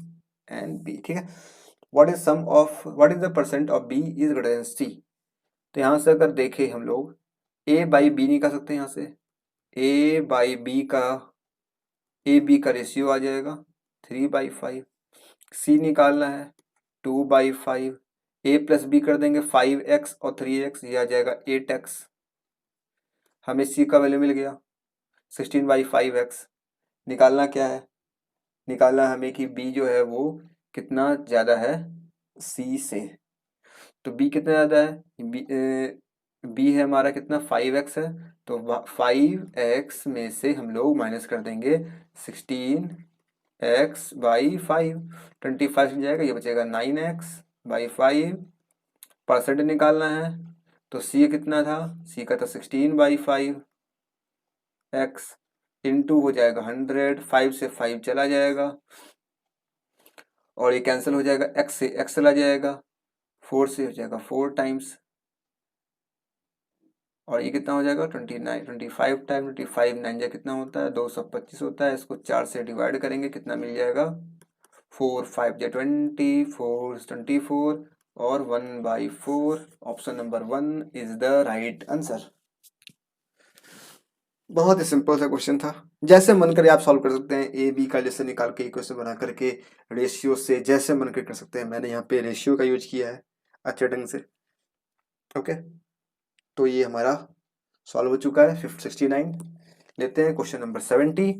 एंड बी। ठीक है। What is the percent of B is greater than C. तो यहाँ से अगर देखें हम लोग ए बाई बी निकाल सकते हैं। यहाँ से ए बाई बी का, ए बी का रेशियो आ जाएगा 3/5। सी निकालना है 2/5। ए प्लस बी कर देंगे 5x और 3x, ये आ जाएगा 8x। हमें सी का वैल्यू मिल गया 16/5x। निकालना क्या है, निकालना हमें कि बी जो है वो कितना ज़्यादा है सी से। तो बी कितना ज़्यादा है, बी है हमारा कितना 5x है। तो 5x में से हम लोग माइनस कर देंगे 16x/5, 25 जाएगा, ये बचेगा 9x/5। परसेंट निकालना है तो सी कितना था, सी का था 16/5x इंटू हो जाएगा 100, 5 से 5 चला जाएगा और ये कैंसिल हो जाएगा, x से x चला जाएगा, 4 से हो जाएगा 4 टाइम्स और ये कितना हो जाएगा 29, 25 टाइम 25, 9 जा कितना होता है 225 होता है। इसको 4 से डिवाइड करेंगे, कितना मिल जाएगा 4, 5 जा 20, 4 24 और 1/4। Option number 1 is the right answer. बहुत ही सिंपल सा क्वेश्चन था, जैसे मन करे आप सॉल्व कर सकते हैं। ए बी का जैसे निकाल के इक्वेशन बना करके रेशियो से जैसे मन करे कर सकते हैं। मैंने यहाँ पे रेशियो का यूज किया है अच्छे ढंग से। ओके, तो ये हमारा सॉल्व हो चुका है 69। लेते हैं क्वेश्चन नंबर 70।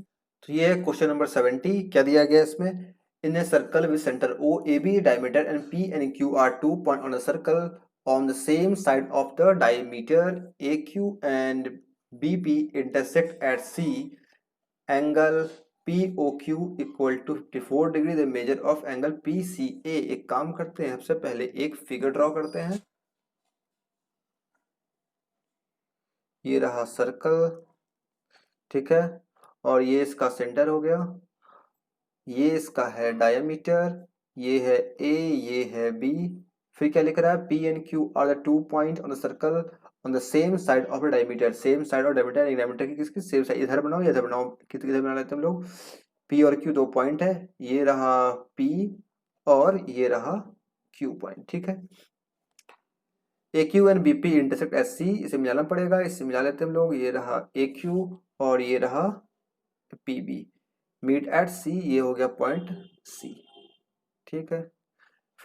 तो ये क्वेश्चन नंबर 70 क्या दिया गया इसमें, in a circle with centre O A B diameter and P and Q are 2 point on the circle on the same side of the diameter AQ and BP intersect at C, angle POQ equal to 54 degree, the measure of angle PCA। एक काम करते हैं, सबसे पहले एक फिगर ड्रॉ करते हैं। ये रहा सर्कल, ठीक है, और ये इसका सेंटर हो गया, ये इसका है डायमीटर, ये है ए, ये है बी। फिर क्या लिख रहा है, P and Q are the 2 point on the circle on the same side of the diameter. Same side of diameter, diameter की किसकी सेम साइड, इधर बनाओ या इधर बनाओ, किधर बना लेते हैं हम लोग। पी और क्यू 2 पॉइंट है, ये रहा पी और ये रहा क्यू पॉइंट। ठीक है, A Q and B P intersect S C, इसे मिलाना पड़ेगा, इससे मिला लेते हैं हम लोग। ये रहा ए क्यू और ये रहा पी बी, मीट एट सी, ये हो गया पॉइंट सी। ठीक है,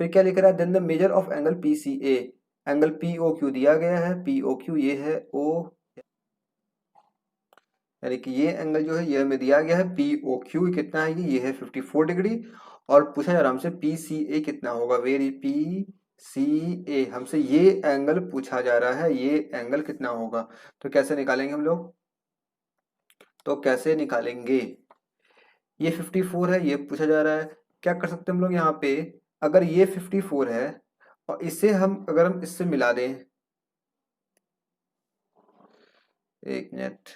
फिर क्या लिख रहा है, then the measure of angle P C A. Angle P O Q दिया गया है, पी ओ क्यू ये है ओ, यानी कि ये एंगल जो है ये हमें दिया गया है, पी ओ क्यू कितना है, ये है 54 डिग्री। और पूछा जा रहा हमसे पी सी ए कितना होगा, वेरी पी सी ए, हमसे ये एंगल पूछा जा रहा है, ये एंगल कितना होगा। तो कैसे निकालेंगे हम लोग, तो कैसे निकालेंगे, ये 54 है, ये पूछा जा रहा है। क्या कर सकते हैं हम लोग यहाँ पे, अगर ये 54 है और इसे हम अगर हम इससे मिला दें, एक मिनट,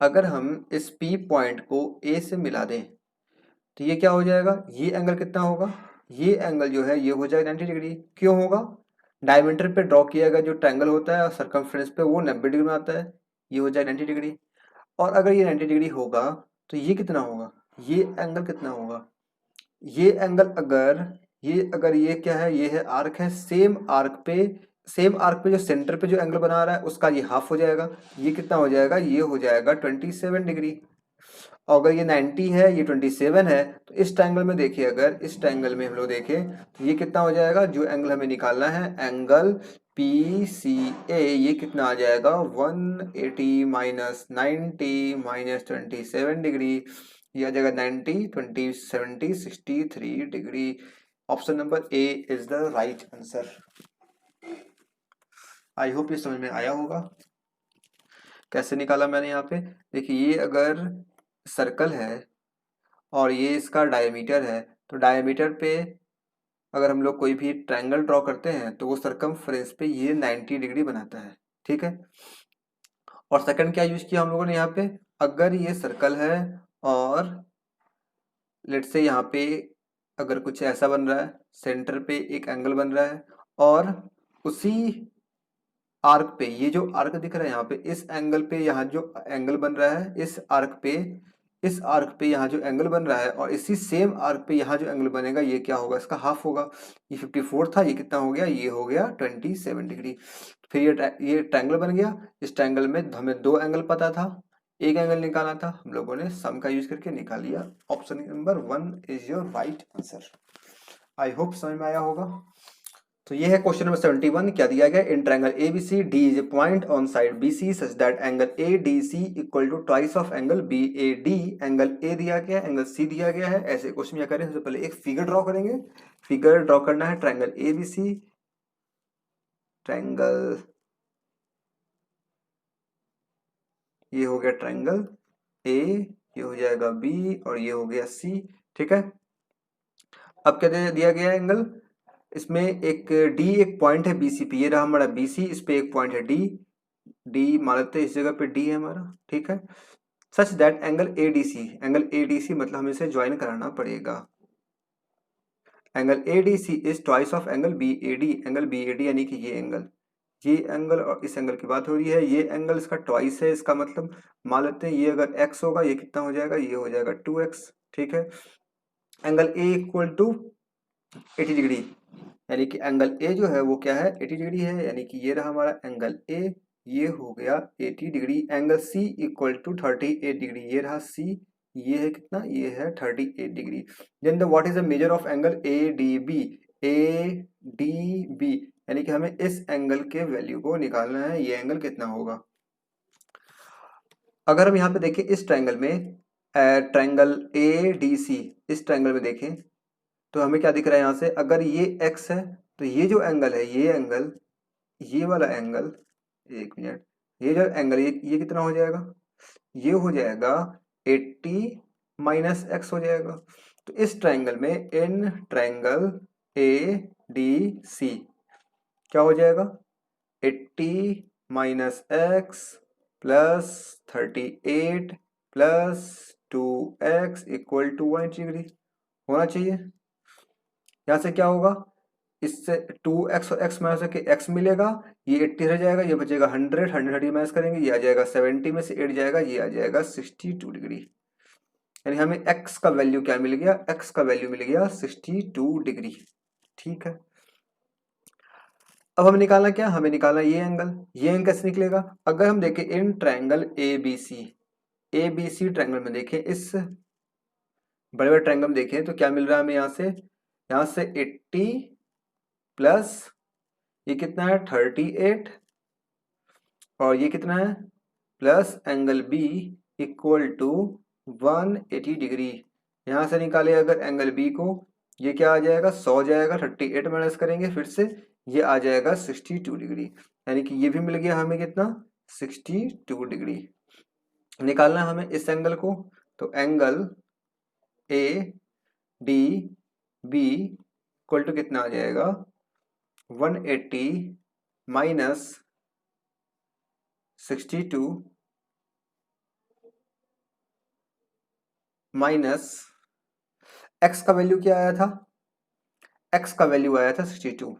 अगर हम इस P पॉइंट को A से मिला दें तो ये क्या हो जाएगा, ये एंगल कितना होगा, ये एंगल जो है ये हो जाएगा 90 डिग्री। क्यों होगा, डायमीटर पे ड्रॉ किया गया जो ट्रायंगल होता है और सर्कमफ्रेंस पे वो 90 डिग्री बनाता है, ये हो जाएगा 90 डिग्री। और अगर ये 90 डिग्री होगा तो ये कितना होगा, ये एंगल कितना होगा, ये एंगल अगर ये क्या है, ये है आर्क है, सेम आर्क पे जो सेंटर पे जो एंगल बना रहा है उसका ये हाफ हो जाएगा, ये कितना हो जाएगा, ये हो जाएगा 27 डिग्री। और अगर ये 90 है, ये 27 है, तो इस ट्रायंगल में देखिए, अगर इस ट्रायंगल में हम लोग देखें तो ये कितना हो जाएगा, जो एंगल हमें निकालना है एंगल पी सी ए, ये कितना आ जाएगा 180 माइनस 90 माइनस 27 डिग्री, ये आ जाएगा 90 20 70 63 degree. Option number A is the right answer. I hope ये समझ में आया होगा। कैसे निकाला मैंने यहाँ पे, देखिए ये अगर सर्कल है और ये इसका डायमीटर है, तो डायमीटर पे अगर हम लोग कोई भी ट्रायंगल ड्रॉ करते हैं तो वो सर्कमफ्रेंस पे ये 90 डिग्री बनाता है। ठीक है, और सेकंड क्या यूज किया हम लोगों ने यहाँ पे, अगर ये सर्कल है और लेट्स से यहाँ पे अगर कुछ ऐसा बन रहा है, सेंटर पे एक एंगल बन रहा है और उसी आर्क पे, ये जो आर्क दिख रहा है यहाँ पे, इस एंगल पे यहाँ जो एंगल बन रहा है, इस आर्क पे यहाँ जो एंगल बन रहा है और इसी सेम आर्क पे यहाँ जो एंगल बनेगा, ये क्या होगा, इसका हाफ होगा। ये 54 था, ये कितना हो गया, ये हो गया 27 डिग्री। फिर ये ट्रायंगल बन गया। इस ट्रायंगल में हमें दो एंगल पता था, एक एंगल निकालना था, हम लोगों ने सम का यूज करके निकाल लिया। Option number 1 is your right answer. I hope समझ में आया होगा। तो ये है क्वेश्चन नंबर 71। क्या दिया गया, in triangle ABC D is a point on side BC such that angle ADC equal to twice of angle BAD। Angle A दिया गया है, एंगल C दिया गया है। ऐसे क्वेश्चन क्या करें, सबसे पहले एक फिगर ड्रॉ करेंगे। फिगर ड्रॉ करना है ट्रायंगल ABC, ट्रायंगल, ये हो गया ट्रायंगल A, ये हो जाएगा B और ये हो गया C। ठीक है, अब क्या दिया गया है एंगल, इसमें एक D एक पॉइंट है BC पे, ये रहा हमारा BC, इस पे एक पॉइंट है D मान लेते हैं, इस जगह पे D है हमारा। ठीक है, सच दैट एंगल ADC मतलब हमें इसे ज्वाइन कराना पड़ेगा। Angle ADC is twice of angle BAD यानी कि ये एंगल और इस एंगल की बात हो रही है, ये एंगल इसका ट्वाइस है। इसका मतलब मान लेते हैं ये अगर x होगा, ये कितना हो जाएगा, ये हो जाएगा 2x। ठीक है, angle A equal to 80 degree, यानी कि एंगल A जो है वो क्या है, 80 डिग्री है, यानी कि ये रहा हमारा एंगल A, ये हो गया 80 degree. Angle C equal to 38 degree, ये रहा C, ये है कितना, ये है 38 degree. Then the what is the measure of angle ADB, यानी कि हमें इस एंगल के वैल्यू को निकालना है, ये एंगल कितना होगा। अगर हम यहाँ पे देखें इस ट्रायंगल में, ट्रायंगल ADC, इस ट्रायंगल में देखें तो हमें क्या दिख रहा है यहाँ से, अगर ये x है तो ये जो एंगल है, ये एंगल, ये वाला एंगल, एक मिनट, ये जो एंगल, ये कितना हो जाएगा, ये हो जाएगा 80 माइनस x हो जाएगा। तो इस ट्रायंगल में, इन ट्रायंगल ADC क्या हो जाएगा, 80 minus x plus 38 plus 2x equal to 180 degree होना चाहिए। यहाँ से क्या होगा, इससे 2x और x माइनस करके x मिलेगा, ये 80 रह जाएगा, ये बचेगा 100, 100 माइनस करेंगे, ये आ जाएगा 70 में से 8 जाएगा, ये आ जाएगा 62 डिग्री। यानी हमें x का वैल्यू क्या मिल गया, x का वैल्यू मिल गया 62 डिग्री। ठीक है, अब हमें निकालना क्या, हमें निकालना ये एंगल कैसे निकलेगा, अगर हम देखें इन ट्रायंगल ABC ट्रायंगल में देखें, इस बड़े बड़े ट्रायंगल में देखें तो क्या मिल रहा है हमें, यहाँ से 80 प्लस ये कितना है 38 और ये कितना है plus angle B equal to 180 degree. यहाँ से निकाले अगर एंगल B को, ये क्या आ जाएगा, 100 जाएगा, 38 माइनस करेंगे फिर से, ये आ जाएगा 62 डिग्री। यानी कि ये भी मिल गया हमें कितना, 62 डिग्री। निकालना है हमें इस एंगल को, तो एंगल ADB इक्वल टू कितना आ जाएगा, 180 माइनस 62 माइनस x का वैल्यू क्या आया था, x का वैल्यू आया था 62,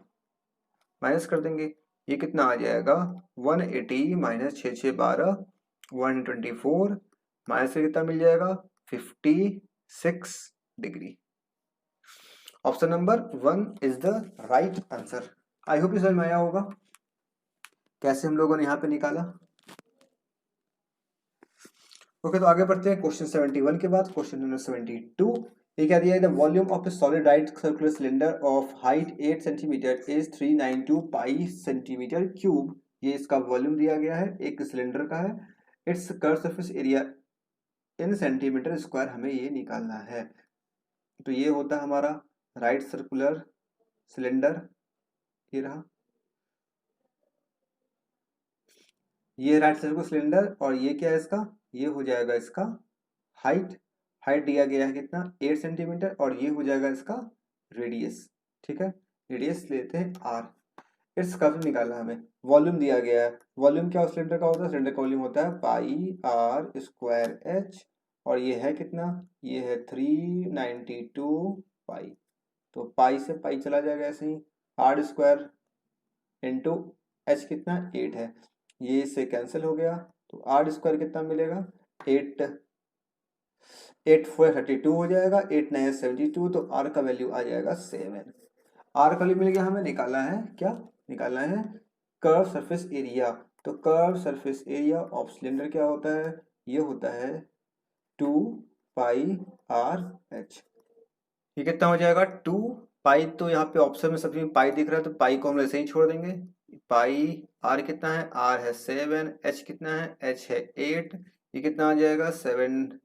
माइनस कर देंगे, ये कितना आ जाएगा 180 माइनस 6 6 12 124 माइनस से कितना मिल जाएगा 56 degree. Option number 1 is the right answer. I hope समझ में आया होगा कैसे हम लोगों ने यहाँ पे निकाला। ओके, तो आगे बढ़ते हैं क्वेश्चन 71 के बाद क्वेश्चन नंबर 72। ये क्या दिया है, the volume of A solid right circular cylinder of height 8 centimetre is 392 pi centimetre cube. ये इसका वॉल्यूम दिया गया है, एक सिलेंडर का है। It's curve surface area in centimetre square हमें ये निकालना है। तो ये होता है हमारा राइट सर्कुलर सिलेंडर, ये रहा, ये राइट सर्कुलर सिलेंडर, और ये क्या है इसका, ये हो जाएगा इसका हाइट दिया गया है कितना 8 सेंटीमीटर, और ये हो जाएगा इसका रेडियस। ठीक है, रेडियस लेते हैं r। इट्स कर्व निकालना है हमें, वॉल्यूम दिया गया है, वॉल्यूम क्या सिलेंडर का होता है, सिलेंडर का वॉल्यूम होता है पाई r स्क्वायर h, और ये है कितना, ये है 392 पाई। तो पाई से पाई चला जाएगा ऐसे ही, आर स्क्वायर इंटू एच कितना 8 है, ये इससे कैंसिल हो गया, तो आर स्क्वायर कितना मिलेगा 8, 8 4 32 हो जाएगा, 8 9 72, तो आर का वैल्यू आ जाएगा 7। आर का वैल्यू मिल गया, हमें निकालना है क्या, निकालना है कर्व सरफेस एरिया। तो curve surface area of cylinder क्या होता है, ये होता है 2 पाई आर एच। ये कितना हो जाएगा 2 पाई, तो यहाँ पे ऑप्शन में सभी में पाई दिख रहा है तो पाई को हम ऐसे ही छोड़ देंगे। पाई आर कितना है, आर है 7, एच कितना है, एच है 8, ये कितना आ जाएगा 7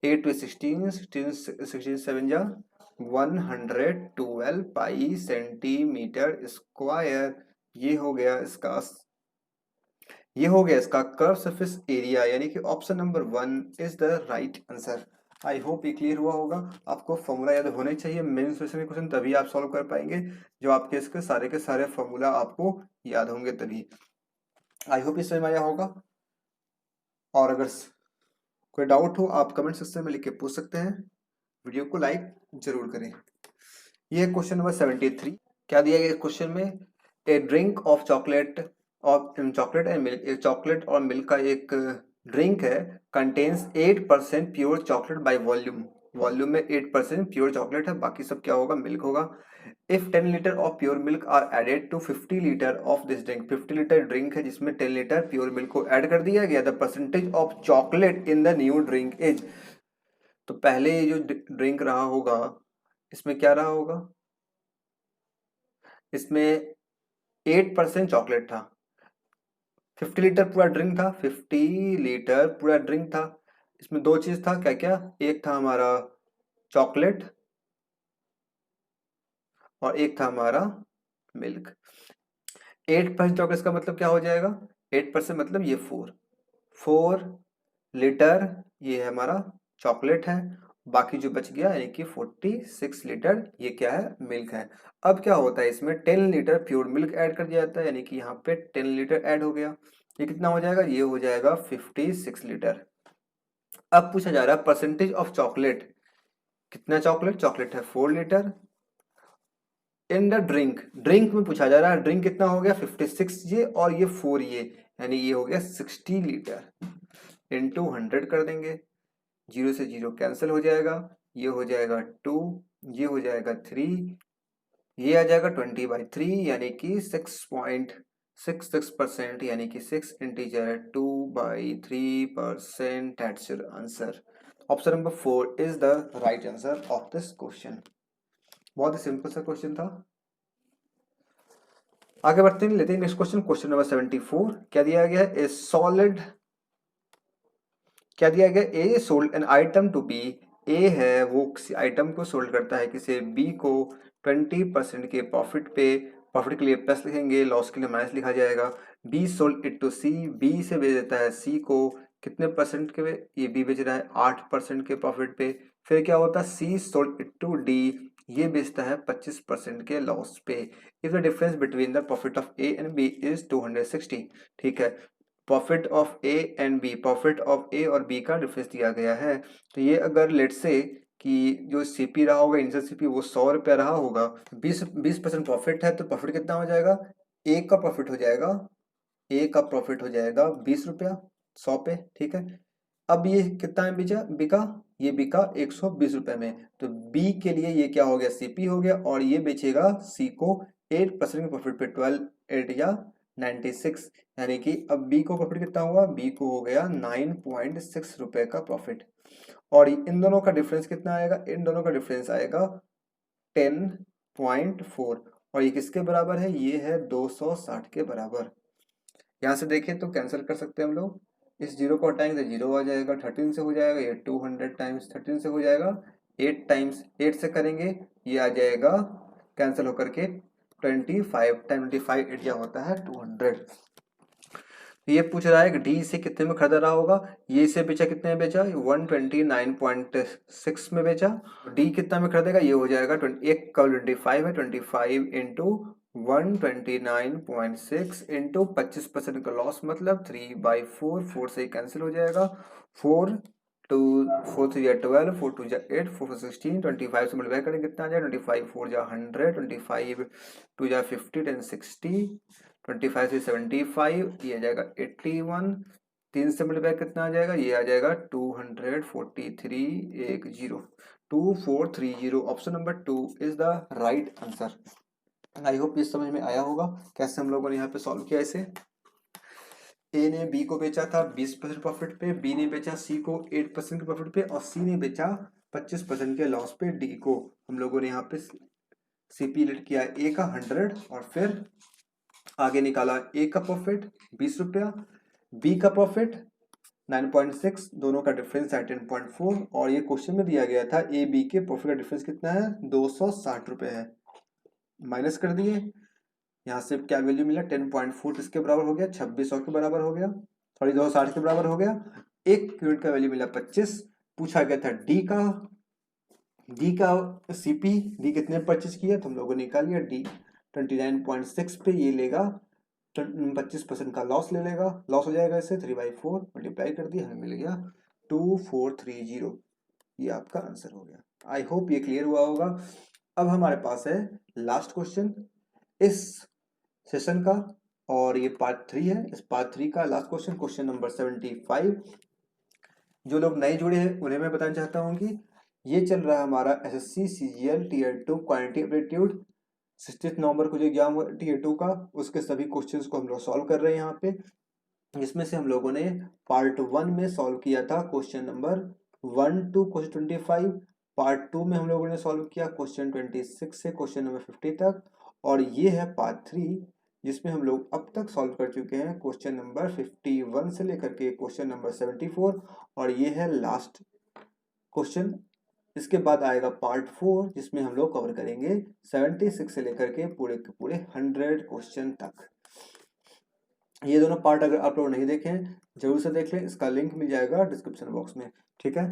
8 to 16 16 16 7 जा 112 पाई सेंटीमीटर स्क्वायर। ये हो गया इसका, ये हो गया इसका कर्व सरफेस एरिया, यानी कि option number 1 is the right answer. I hope ये क्लियर हुआ होगा। आपको फॉर्मूला याद होने चाहिए, मेन सेशन के क्वेश्चन तभी आप सॉल्व कर पाएंगे जो आपके इसके सारे के सारे फॉर्मूला आपको याद होंगे तभी। आई होप ये समझ में आया होगा, और अगर कोई डाउट हो आप कमेंट सेक्शन में लिख के पूछ सकते हैं। वीडियो को लाइक जरूर करें। ये क्वेश्चन नंबर 73 क्या दिया गया क्वेश्चन में, a drink of chocolate chocolate and milk, एक चॉकलेट और मिल्क का एक ड्रिंक है, contains 8% pure chocolate by volume, volume में 8% प्योर चॉकलेट है, बाकी सब क्या होगा मिल्क होगा। If 10 litre of pure milk are added to 50 litre of this drink, 50 litre drink है जिसमें 10 लीटर प्योर मिल्क को ऐड कर दिया गया, the percentage of chocolate in the new drink is. तो पहले ये जो ड्रिंक रहा होगा इसमें क्या रहा होगा, इसमें 8% चॉकलेट था, 50 लीटर पूरा ड्रिंक था, 50 लीटर पूरा ड्रिंक था, इसमें दो चीज था, क्या क्या, एक था हमारा चॉकलेट और एक था हमारा मिल्क। 8% चॉकलेट का मतलब क्या हो जाएगा, 8% मतलब ये 4 लीटर ये है हमारा चॉकलेट है, बाकी जो बच गया यानी कि 46 लीटर ये क्या है मिल्क है। अब क्या होता है इसमें 10 लीटर प्योर मिल्क ऐड कर दिया जाता है, यानी कि यहाँ पे 10 लीटर ऐड हो गया, ये कितना हो जाएगा, ये हो जाएगा 56 लीटर। अब पूछा जा रहा है परसेंटेज ऑफ चॉकलेट, कितना चॉकलेट, चॉकलेट है 4 litre, in the drink, drink में पूछा जा रहा है ड्रिंक कितना हो गया 56 ये और ये 4 ये, यानी ये हो गया 60 लीटर इंटू 100 कर देंगे, 0 से 0 कैंसिल हो जाएगा, ये हो जाएगा 2, ये हो जाएगा 3, ये आ जाएगा 20/3 यानी कि 6.66%, यानी कि 6 integer 2/3%, that's your answer. Option number 4 is the right answer of this question. बहुत ही सिंपल सा क्वेश्चन था। आगे बढ़ते हैं, लेते हैं नेक्स्ट क्वेश्चन, क्वेश्चन नंबर 74 क्या दिया गया है, ए सॉलिड, क्या दिया गया, A sold an item to B, A है वो किसी आइटम को सोल्ड करता है किसी बी को 20% के प्रॉफिट पे, प्रॉफिट के लिए प्लस लिखेंगे, लॉस के लिए माइनस लिखा जाएगा। B sold it to C, B से बेच देता है सी को कितने परसेंट के, ये बी बेच रहा है 8% के प्रॉफिट पे। फिर क्या होता है C sold it to D, ये बेचता है 25% के लॉस पे। If the difference between the profit of A and B is 260, ठीक है, profit of A and B, profit of A और बी का डिफरेंस दिया गया है। तो ये अगर लेट से कि जो सीपी रहा होगा इनिशियल सीपी वो 100 रुपया रहा होगा, 20% प्रॉफिट है, तो प्रॉफिट कितना हो जाएगा, ए का प्रॉफिट हो जाएगा, ए का प्रॉफिट हो जाएगा 20 रुपया 100 पे, ठीक है। अब ये कितना में बिका बिका, ये बिका 120 रुपए में, तो बी के लिए ये क्या हो गया सीपी हो गया, और ये बेचेगा सी को 8% के प्रॉफिट पे, 12 8 या 96, यानी कि अब बी को प्रॉफिट कितना हुआ, बी को हो गया 9.6 रुपए का प्रॉफिट। और इन दोनों का डिफरेंस कितना आएगा, इन दोनों का डिफरेंस आएगा 10.4, और ये किसके बराबर है, ये है 260 के बराबर। यहाँ से देखें तो कैंसिल कर सकते हैं हम लोग, इस जीरो को हटाएंगे तो जीरो आ जाएगा, 13 से हो जाएगा, ये 200 टाइम्स 13 से हो जाएगा, 8 टाइम्स 8 से करेंगे ये आ जाएगा कैंसिल होकर के 25 टाइम 25 एट होता है 200। ये पूछ रहा है कि डी से कितने में खरीदा रहा होगा, ये इसे बेचा कितने में बेचा, 129.6 में बेचा, डी कितना में खरीदेगा, ये हो जाएगा 1 का 25 है, 25 इंटू 129.6 इंटू 25% का लॉस मतलब 3/4, 4 से कैंसिल हो जाएगा, 4 2 4 3 या 12, 4 2 जा 8, 4 4 16, 25 से मल्टीप्लाई करेंगे कितना आ जाएगा 25 4 जा 100, 25 2 जा 50, 10 60, 25 से 75, ये आ जाएगा 81, 3 से मल्टीप्लाई कितना आ जाएगा, ये आ जाएगा 243 2430। Option number 2 is the right answer. I hope ये समझ में आया होगा कैसे हम लोगों ने यहाँ पे सॉल्व किया इसे। ए ने बी को बेचा था 20% प्रॉफिट पे, बी ने बेचा सी को 8% के प्रॉफिट पे और सी ने बेचा 25% के लॉस पे डी को। हम लोगों ने यहाँ पे सीपी लेट किया ए का 100 और फिर आगे निकाला ए का प्रॉफिट 20 रुपया, बी का प्रॉफिट 9.6, दोनों का डिफरेंस है 10.4 और ये क्वेश्चन में दिया गया था ए बी के प्रॉफिट का डिफरेंस कितना है 260 रुपये है। माइनस कर दिए, यहाँ से क्या वैल्यू मिला 10.4 किसके बराबर हो गया 2600 के बराबर हो गया, सॉरी 260 के बराबर हो गया। एक यूनिट का वैल्यू मिला 25। पूछा गया था डी का सीपी, डी कितने परचेज किया तो हम लोगों ने निकाल लिया डी 29.6 पे, ये लेगा 25% का लॉस ले लेगा, लॉस हो जाएगा इससे 3/4 मल्टीप्लाई कर दिया, हमें मिल गया 2430। ये आपका आंसर हो गया। आई होप ये क्लियर हुआ होगा। अब हमारे पास है लास्ट क्वेश्चन इस सेशन का और ये पार्ट 3 है। इस पार्ट 3 का लास्ट क्वेश्चन, क्वेश्चन नंबर 75। जो लोग नए जुड़े हैं उन्हें मैं बताना चाहता हूँ कि ये चल रहा है हमारा SSC CGL tier 2 quantity aptitude. 16 नवंबर को जो एग्जाम हुआ टीयर 2 का, उसके सभी क्वेश्चंस को हम लोग सॉल्व कर रहे हैं यहाँ पे। इसमें से हम लोगों ने पार्ट 1 में सॉल्व किया था question number 1 to question 25। Part 2 में हम लोगों ने सॉल्व किया क्वेश्चन 26 से क्वेश्चन नंबर 50 तक, और ये है पार्ट 3 जिसमें हम लोग अब तक सॉल्व कर चुके हैं क्वेश्चन नंबर 51 से लेकर के क्वेश्चन नंबर 74, और ये है लास्ट क्वेश्चन। इसके बाद आएगा पार्ट 4 जिसमें हम लोग कवर करेंगे 76 से लेकर के पूरे 100 क्वेश्चन तक। ये दोनों पार्ट अगर आप लोग नहीं देखें जरूर से देख लें, इसका लिंक मिल जाएगा डिस्क्रिप्शन बॉक्स में, ठीक है।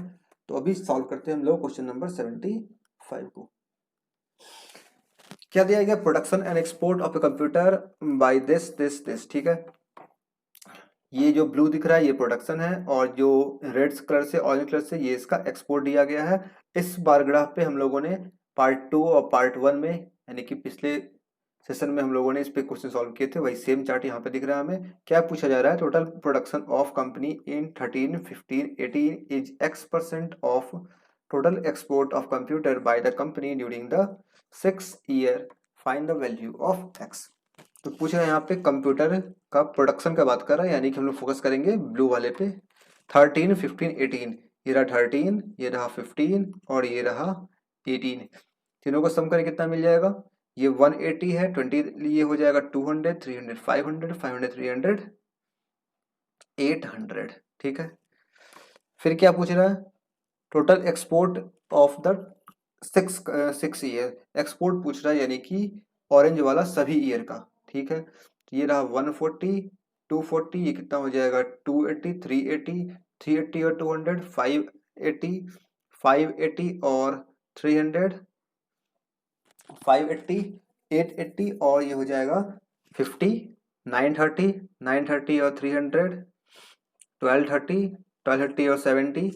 तो अभी सॉल्व करते हैं हम लोग क्वेश्चन नंबर 75 को। क्या दिया गया, production and export of a computer by this, ठीक है। ये जो ब्लू दिख रहा है ये प्रोडक्शन है और जो रेड कलर से ऑरेंज कलर से ये इसका एक्सपोर्ट दिया गया है। इस बार ग्राफ पे हम लोगों ने पार्ट 2 और पार्ट 1 में यानी कि पिछले सेशन में हम लोगों ने इस पे क्वेश्चन सॉल्व किए थे, वही सेम चार्ट यहाँ पे दिख रहा है हमें। क्या पूछा जा रहा है, total production of company in 13 15 18 is X% of total export of computer by the company during the 6 year, find the value of X। तो पूछ रहा है यहाँ पे कंप्यूटर का प्रोडक्शन का बात कर रहा है, यानी कि हम लोग फोकस करेंगे ब्लू वाले पे। 13 15 18, ये रहा 13, ये रहा 15 और ये रहा 18, तीनों को सम करें कितना मिल जाएगा, ये 180 है, 20 ये हो जाएगा 200, 300 500, 500 300 800, ठीक है। फिर क्या पूछ रहा है, total export of the 6 year, export पूछ रहा है यानी कि ऑरेंज वाला सभी ईयर का, ठीक है। तो ये रहा 140 240, ये कितना हो जाएगा 280 380 380 और 200 580 580 और 300 580 880 और ये हो जाएगा 50 930 930 और 300 1230 1230 और 70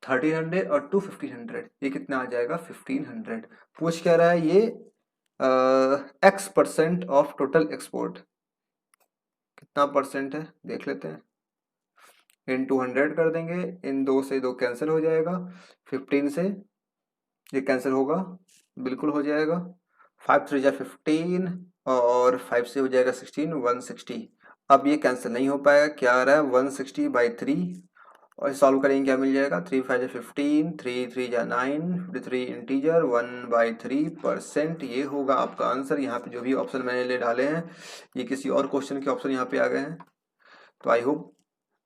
1300 और 1500, ये कितना आ जाएगा 1500। पूछ क्या रहा है ये X% ऑफ टोटल एक्सपोर्ट, कितना परसेंट है देख लेते हैं। इन 200 कर देंगे, इन 2 से 2 कैंसिल हो जाएगा, 15 से ये कैंसिल होगा, बिल्कुल हो जाएगा, 5 3 जा 15 और 5 से हो जाएगा 16 160। अब ये कैंसिल नहीं हो पाएगा, क्या आ रहा है 160/3 और सॉल्व करेंगे क्या मिल जाएगा 3 5 जा 15 3 3 जा 9 53 इंटीजर 1/3%, ये होगा आपका आंसर। यहाँ पे जो भी ऑप्शन मैंने ले डाले हैं ये किसी और क्वेश्चन के ऑप्शन यहाँ पे आ गए हैं। तो आई होप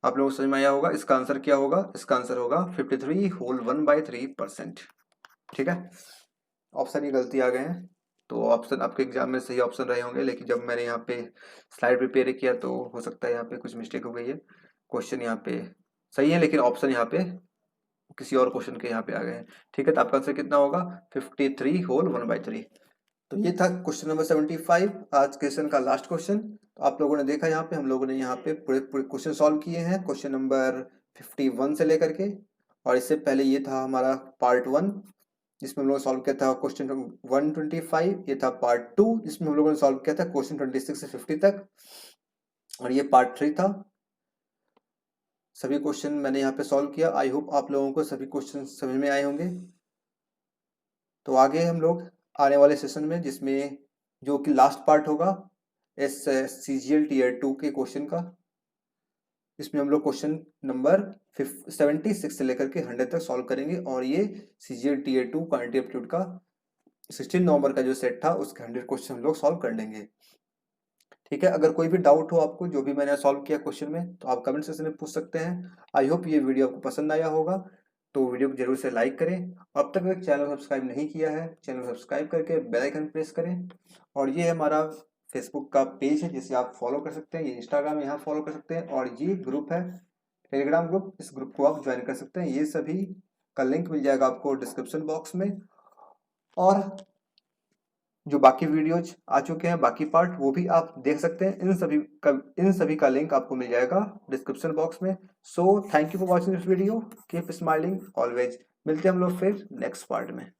आप लोगों को समझ में आया होगा। इसका आंसर क्या होगा, इसका आंसर होगा 53 होल 1/3%, ठीक है। ऑप्शन ही गलती आ गए हैं, तो ऑप्शन आपके एग्जाम में सही ऑप्शन रहे होंगे, लेकिन जब मैंने यहाँ पे स्लाइड प्रिपेयर किया तो हो सकता है यहाँ पे कुछ मिस्टेक हो गई है। क्वेश्चन यहाँ पे सही है लेकिन ऑप्शन यहाँ पे किसी और क्वेश्चन के यहाँ पे आ गए हैं, ठीक है। तो आपका आंसर कितना होगा 53 होल 1/3। तो ये था क्वेश्चन नंबर 75, आज क्वेश्चन का लास्ट क्वेश्चन। तो आप लोगों ने देखा यहाँ पे हम लोगों ने यहाँ पे पूरे क्वेश्चन सॉल्व किए हैं। क्वेश्चन नंबर 51 से लेकर के, और इससे पहले ये था हमारा पार्ट 1 जिसमें हम लोग सॉल्व किया था क्वेश्चन 125। ये था पार्ट 2 जिसमें हम लोगों ने सॉल्व किया था क्वेश्चन 26 से 50 तक, और ये पार्ट 3 था। सभी क्वेश्चन मैंने यहाँ पे सॉल्व किया। आई होप आप लोगों को सभी क्वेश्चन समझ में आए होंगे। तो आगे हम लोग आने वाले सेशन में, जिसमें जो कि लास्ट पार्ट होगा CGL टीयर 2 के क्वेश्चन का, इसमें हम लोग क्वेश्चन नंबर 76 से लेकर के 100 तक सॉल्व करेंगे, और ये CGL टीयर 2 क्वांटिटी एप्टीट्यूड का 16 नवंबर का जो सेट था उसके 100 क्वेश्चन हम लोग सॉल्व कर लेंगे। ठीक है, अगर कोई भी डाउट हो आपको जो भी मैंने सॉल्व किया क्वेश्चन में, तो आप कमेंट सेक्शन में पूछ सकते हैं। आई होप ये वीडियो आपको पसंद आया होगा, तो वीडियो को जरूर से लाइक करें। अब तक अगर चैनल सब्सक्राइब नहीं किया है, चैनल सब्सक्राइब करके बेल आइकन प्रेस करें। और ये हमारा फेसबुक का पेज है जिसे आप फॉलो कर सकते हैं, ये इंस्टाग्राम यहाँ फॉलो कर सकते हैं, और ये ग्रुप है टेलीग्राम ग्रुप, इस ग्रुप को आप ज्वाइन कर सकते हैं। ये सभी का लिंक मिल जाएगा आपको डिस्क्रिप्शन बॉक्स में। और जो बाकी वीडियोज आ चुके हैं, बाकी पार्ट, वो भी आप देख सकते हैं। इन सभी का लिंक आपको मिल जाएगा डिस्क्रिप्शन बॉक्स में। So thank you for watching this video, keep smiling always. मिलते हैं हम लोग फिर नेक्स्ट पार्ट में।